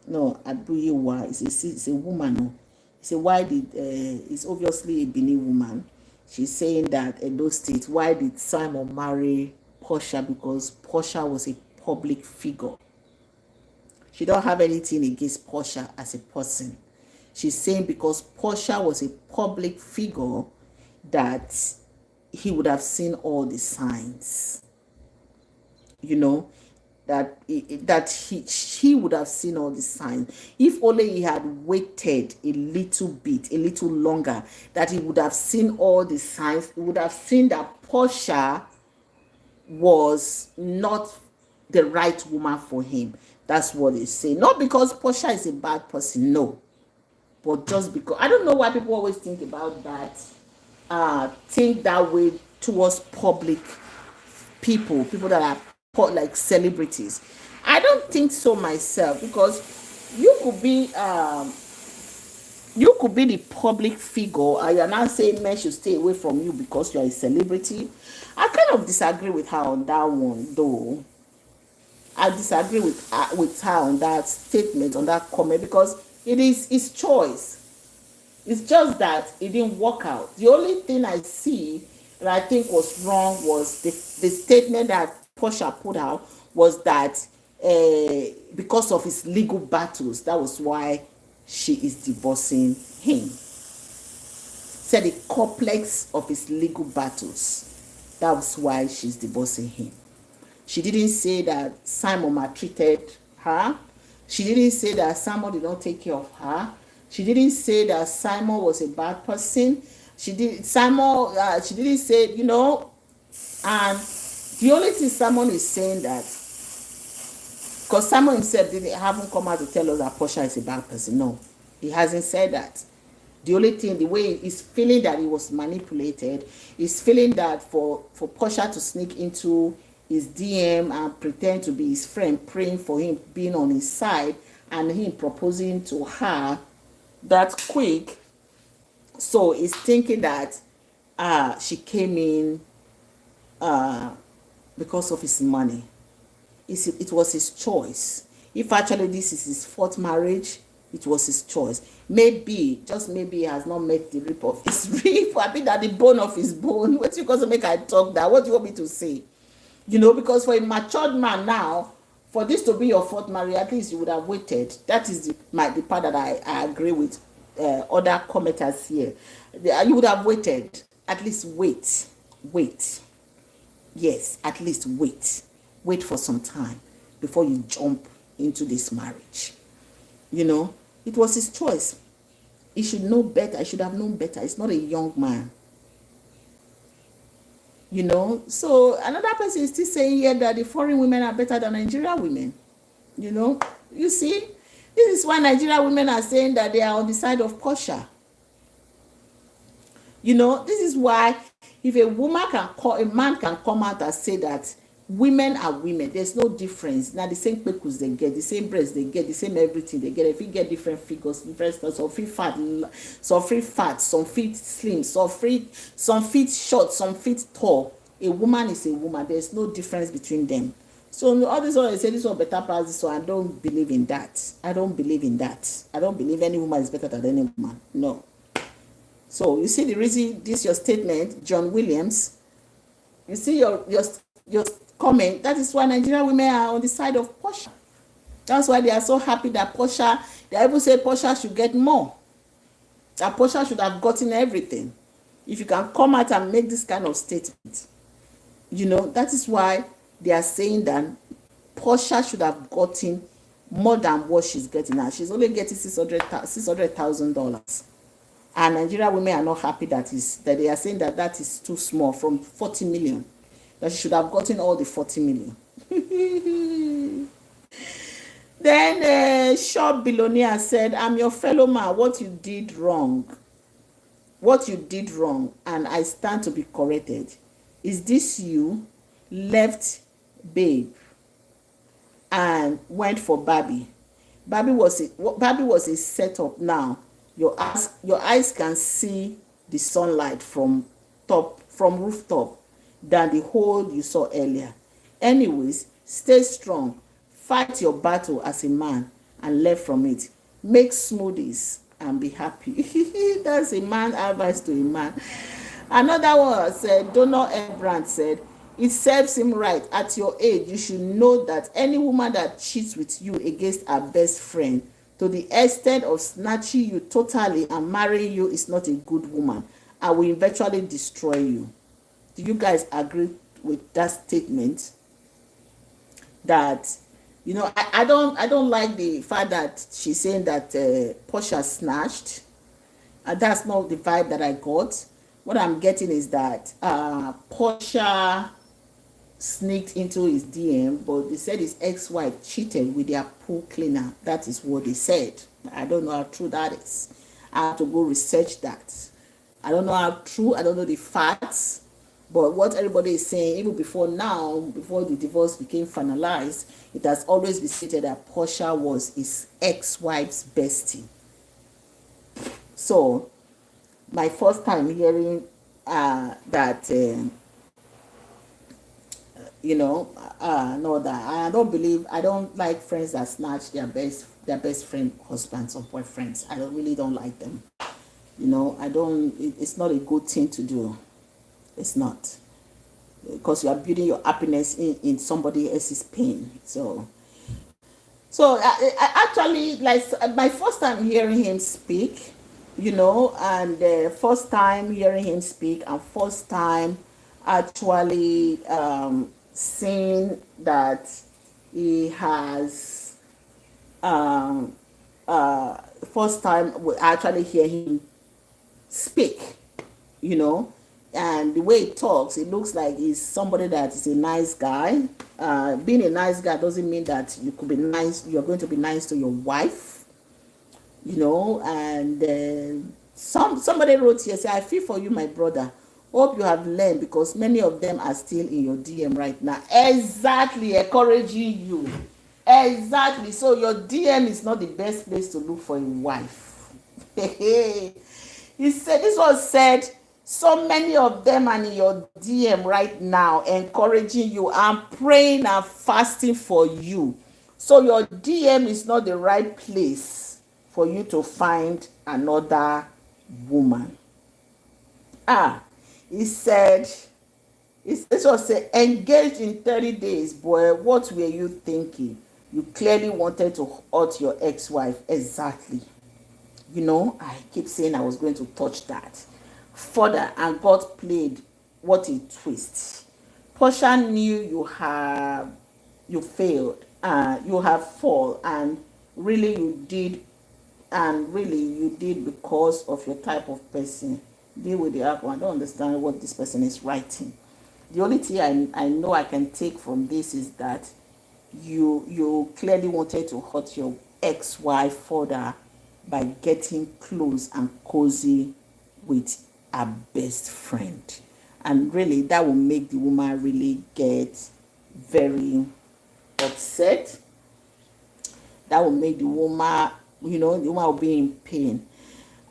no, Abuyiwa is a woman. No. He said, why did, it's obviously a Benin woman. She's saying that Edo State, why did Simon marry Porsha? Because Porsha was a public figure. She don't have anything against Porsha as a person. She's saying because Porsha was a public figure that he would have seen all the signs. You know, that he would have seen all the signs. If only he had waited a little bit, a little longer, that he would have seen all the signs. He would have seen that Porsha was not the right woman for him. That's what they say. Not because Porsha is a bad person, no. But just because, I don't know why people always think about that, think that way towards public people that are like celebrities. I don't think so myself, because you could be the public figure and you're not saying men should stay away from you because you're a celebrity. I kind of disagree with her on that one, though. I disagree with her on that statement, on that comment, because it is his choice. It's just that it didn't work out. The only thing I see that I think was wrong was the statement that Porsha put out was that because of his legal battles, that was why she is divorcing him. Said the complex of his legal battles, that was why she's divorcing him. She didn't say that Simon maltreated her. She didn't say that Simon did not take care of her. She didn't say that Simon was a bad person. She didn't say, you know, and the only thing Simon is saying that, because Simon himself haven't come out to tell us that Porsha is a bad person. No, he hasn't said that. The only thing, the way he's feeling that he was manipulated, he's feeling that for Porsha to sneak into his DM and pretend to be his friend, praying for him, being on his side, and him proposing to her that quick. So he's thinking that she came in because of his money. It was his choice. If actually this is his fourth marriage, it was his choice. Maybe, just maybe, he has not met the rib of his rib. I mean that the bone of his bone. What you gonna make I talk that? What do you want me to say? You know, because for a matured man now, for this to be your fourth marriage, at least you would have waited. That is the part that I agree with other commenters here. You would have waited. At least wait. Yes, at least wait. Wait for some time before you jump into this marriage. You know, it was his choice. He should know better. He should have known better. He's not a young man. You know, so another person is still saying here that the foreign women are better than Nigerian women. You know, you see, this is why Nigerian women are saying that they are on the side of Porsha. You know, this is why if a man can come out and say that women are women, there's no difference. Now the same pecus they get, the same breasts they get, the same everything they get. If you get different figures, different stuff, some fit fat, some fit slim, some fit short, some fit tall. A woman is a woman. There's no difference between them. So all this one they say this one better pass this one. I don't believe in that. I don't believe in that. I don't believe any woman is better than any woman. No. So you see the reason this your statement, John Williams. You see your comment. That is why Nigerian women are on the side of Porsha. That's why they are so happy that Porsha. They even say Porsha should get more. That Porsha should have gotten everything. If you can come out and make this kind of statement, you know, that is why they are saying that Porsha should have gotten more than what she's getting now. She's only getting $600,000. And Nigerian women are not happy that they are saying that is too small from 40 million. That she should have gotten all the 40 million. Then short billionaire said, I'm your fellow man, what you did wrong, and I stand to be corrected. Is this you left babe and went for Barbie? Barbie was a setup now. Your eyes can see the sunlight from rooftop than the hole you saw earlier. Anyways, stay strong. Fight your battle as a man and learn from it. Make smoothies and be happy. That's a man advice to a man. Another one said, Donald M. Brandt said, it serves him right. At your age, you should know that any woman that cheats with you against her best friend to the extent of snatching you totally and marrying you is not a good woman and will eventually destroy you. Do you guys agree with that statement? That, you know, I don't like the fact that she's saying that Porsha snatched. That's not the vibe that I got. What I'm getting is that Porsha sneaked into his DM, but they said his ex-wife cheated with their pool cleaner. That is what they said. I don't know how true that is. I have to go research that. I don't know how true, I don't know the facts, but what everybody is saying, even before now, before the divorce became finalized, it has always been stated that Porsha was his ex-wife's bestie. So, my first time hearing that, you know, know that I don't like friends that snatch their best friend husbands or boyfriends. I really don't like them. You know, it's not a good thing to do. It's not, because you are building your happiness in somebody else's pain. So I actually, like, my first time hearing him speak, you know, and first time hearing him speak and first time actually seeing that he has first time we actually hear him speak, you know, and the way he talks, it looks like he's somebody that is a nice guy. Being a nice guy doesn't mean that you could be nice, you're going to be nice to your wife, you know. And somebody wrote here, say, I feel for you, my brother. Hope you have learned, because many of them are still in your DM right now. Exactly, encouraging you. Exactly. So your DM is not the best place to look for a wife. He said, this was said, so many of them are in your DM right now, encouraging you and praying and fasting for you. So your DM is not the right place for you to find another woman. He said, this was said, engaged in 30 days, boy, what were you thinking? You clearly wanted to hurt your ex-wife. Exactly. You know, I keep saying I was going to touch that further, and God played what a twist. Porsha knew you failed, you have fallen, and really you did and really you did because of your type of person. Deal with the outcome. I don't understand what this person is writing. The only thing I know I can take from this is that you clearly wanted to hurt your ex-wife further by getting close and cozy with her best friend, and really that will make the woman really get very upset. That will make the woman, the woman will be in pain.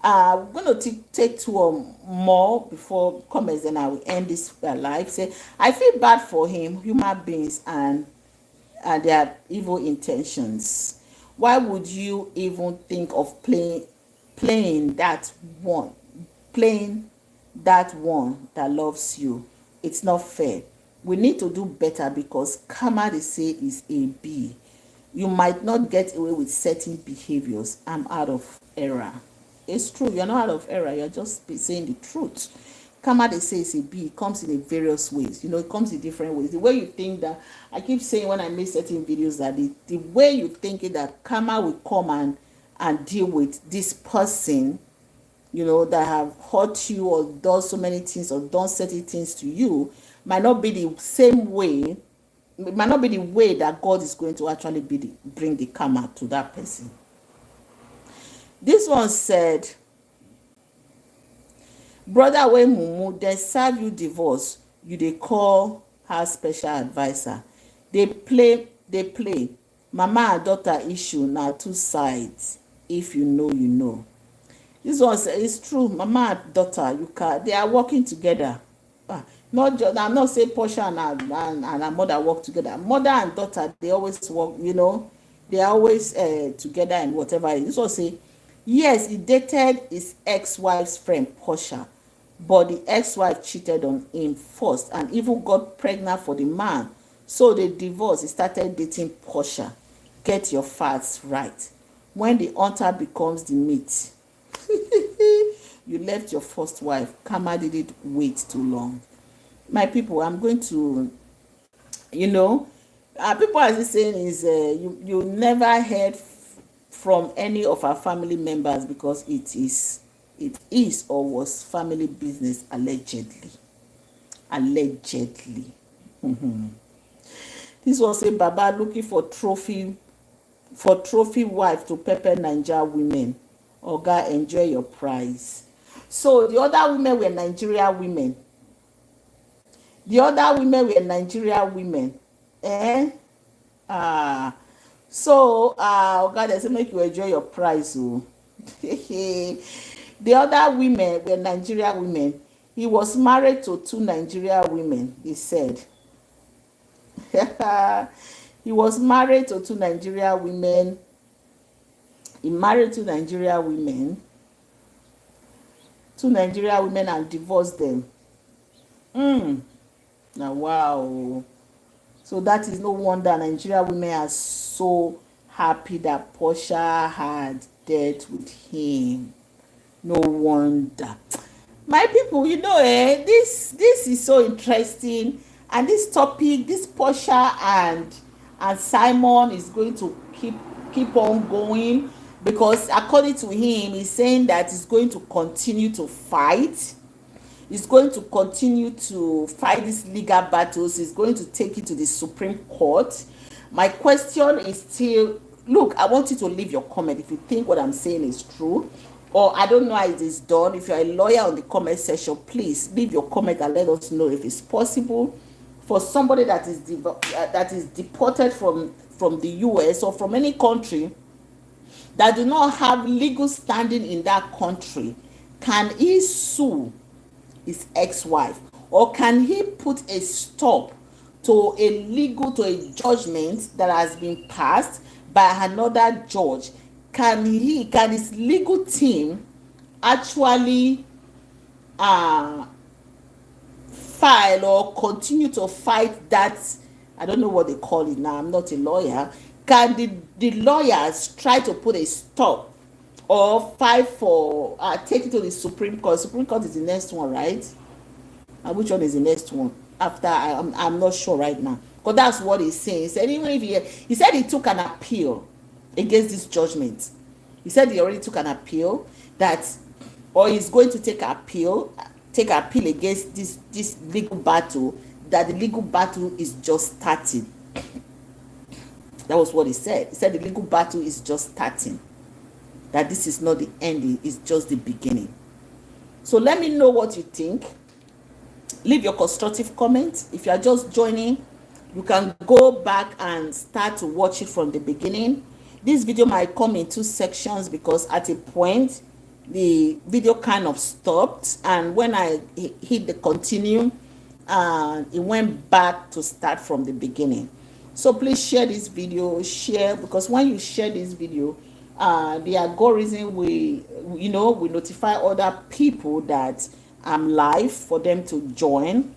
We're going to take two or more before comments, then I will end this live. Say, I feel bad for him, human beings, and their evil intentions. Why would you even think of playing that one that loves you? It's not fair. We need to do better, because karma, they say, is a B. You might not get away with certain behaviors. I'm out of error. It's true, you're not out of error, you're just saying the truth. Karma, they say, is a B. It comes in various ways. It comes in different ways. The way you think that, I keep saying when I make certain videos that the way you think it, that karma will come and deal with this person, that have hurt you or done so many things or done certain things to you, might not be the same way. It might not be the way that God is going to actually bring the karma to that person. This one said, brother, when mumu they serve you divorce, you they call her special advisor. They play. Mama and daughter issue now two sides. If you know, you know. This one says, it's true. Mama and daughter, they are working together. Not just, I'm not saying Porsha and her mother work together. Mother and daughter, they always work. They are always together and whatever. This one say, yes, he dated his ex-wife's friend Porsha, but the ex-wife cheated on him first and even got pregnant for the man. So they divorced. He started dating Porsha. Get your facts right. When the hunter becomes the meat, you left your first wife. Karma didn't wait too long. My people, I'm going to, people are saying is you never heard from any of our family members, because it is or was family business, allegedly. This was a Baba looking for trophy wife to pepper Nigeria women. Oga, enjoy your prize. So the other women were Nigeria women. So Oga, they say make you enjoy your prize. Oh. The other women were Nigeria women. He was married to two Nigeria women, he said. He was married to two Nigeria women. He married two Nigeria women and divorced them. Now, wow. So that is no wonder Nigeria women are so happy that Porsha had dealt with him. No wonder. My people, this is so interesting. And this topic, this Porsha and Simon is going to keep on going, because according to him, he's saying that he's going to continue to fight. He's going to continue to fight these legal battles. He's going to take it to the Supreme Court. My question is still, look, I want you to leave your comment if you think what I'm saying is true, or I don't know how it is done. If you're a lawyer on the comment section, please leave your comment and let us know if it's possible for somebody that is deported from the US or from any country that do not have legal standing in that country. Can he sue his ex-wife, or can he put a stop to a judgment that has been passed by another judge? Can his legal team actually file or continue to fight that? I don't know what they call it now. I'm not a lawyer. Can the lawyers try to put a stop or fight for take it to the Supreme Court? Supreme Court is the next one, right? And which one is the next one after? I'm not sure right now, because that's what he's saying. He said even if he said he took an appeal against this judgment, He said he already took an appeal, that, or he's going to take appeal against this legal battle, that the legal battle is just starting. That was what he said. He said the legal battle is just starting, that this is not the ending, it's just the beginning. So let me know what you think. Leave your constructive comments. If you are just joining, you can go back and start to watch it from the beginning. This video might come in 2 sections because at a point the video kind of stopped, and when I hit the continue, it went back to start from the beginning. So please share this video, because when you share this video, the algorithm will notify other people that I'm live, for them to join.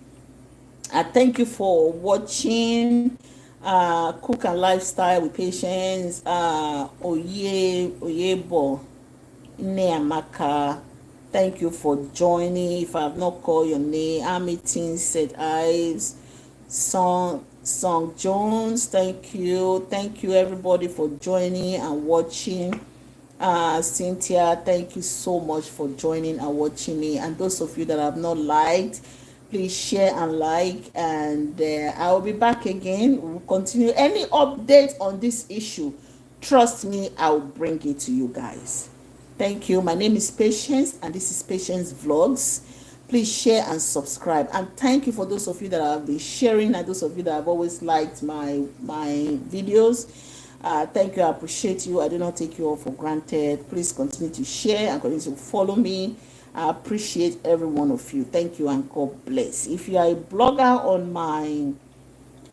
Thank you for watching Cook and Lifestyle with Patience. Oyebo Neamaka, thank you for joining. If I have not called your name, Amitin said eyes. Song Jones, thank you everybody for joining and watching. Cynthia, thank you so much for joining and watching me. And those of you that have not liked, please share and like, and I will be back again. We'll continue. Any update on this issue, trust me, I will bring it to you guys. Thank you. My name is Patience, and this is Patience Vlogs. Please share and subscribe. And thank you for those of you that have been sharing, and those of you that have always liked my videos. Thank you. I appreciate you. I do not take you all for granted. Please continue to share and continue to follow me. I appreciate every one of you. Thank you, and God bless. If you are a blogger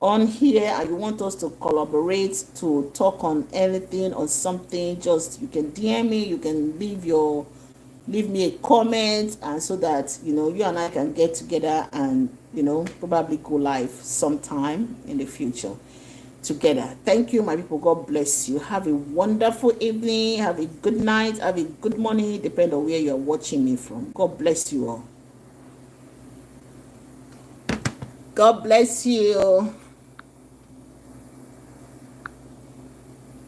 on here and you want us to collaborate to talk on anything or something, just you can DM me, you can leave me a comment, and so that you and I can get together and probably go live sometime in the future together. Thank you, my people. God bless you. Have a wonderful evening, have a good night, have a good morning, depending on where you're watching me from. God bless you all. God bless you.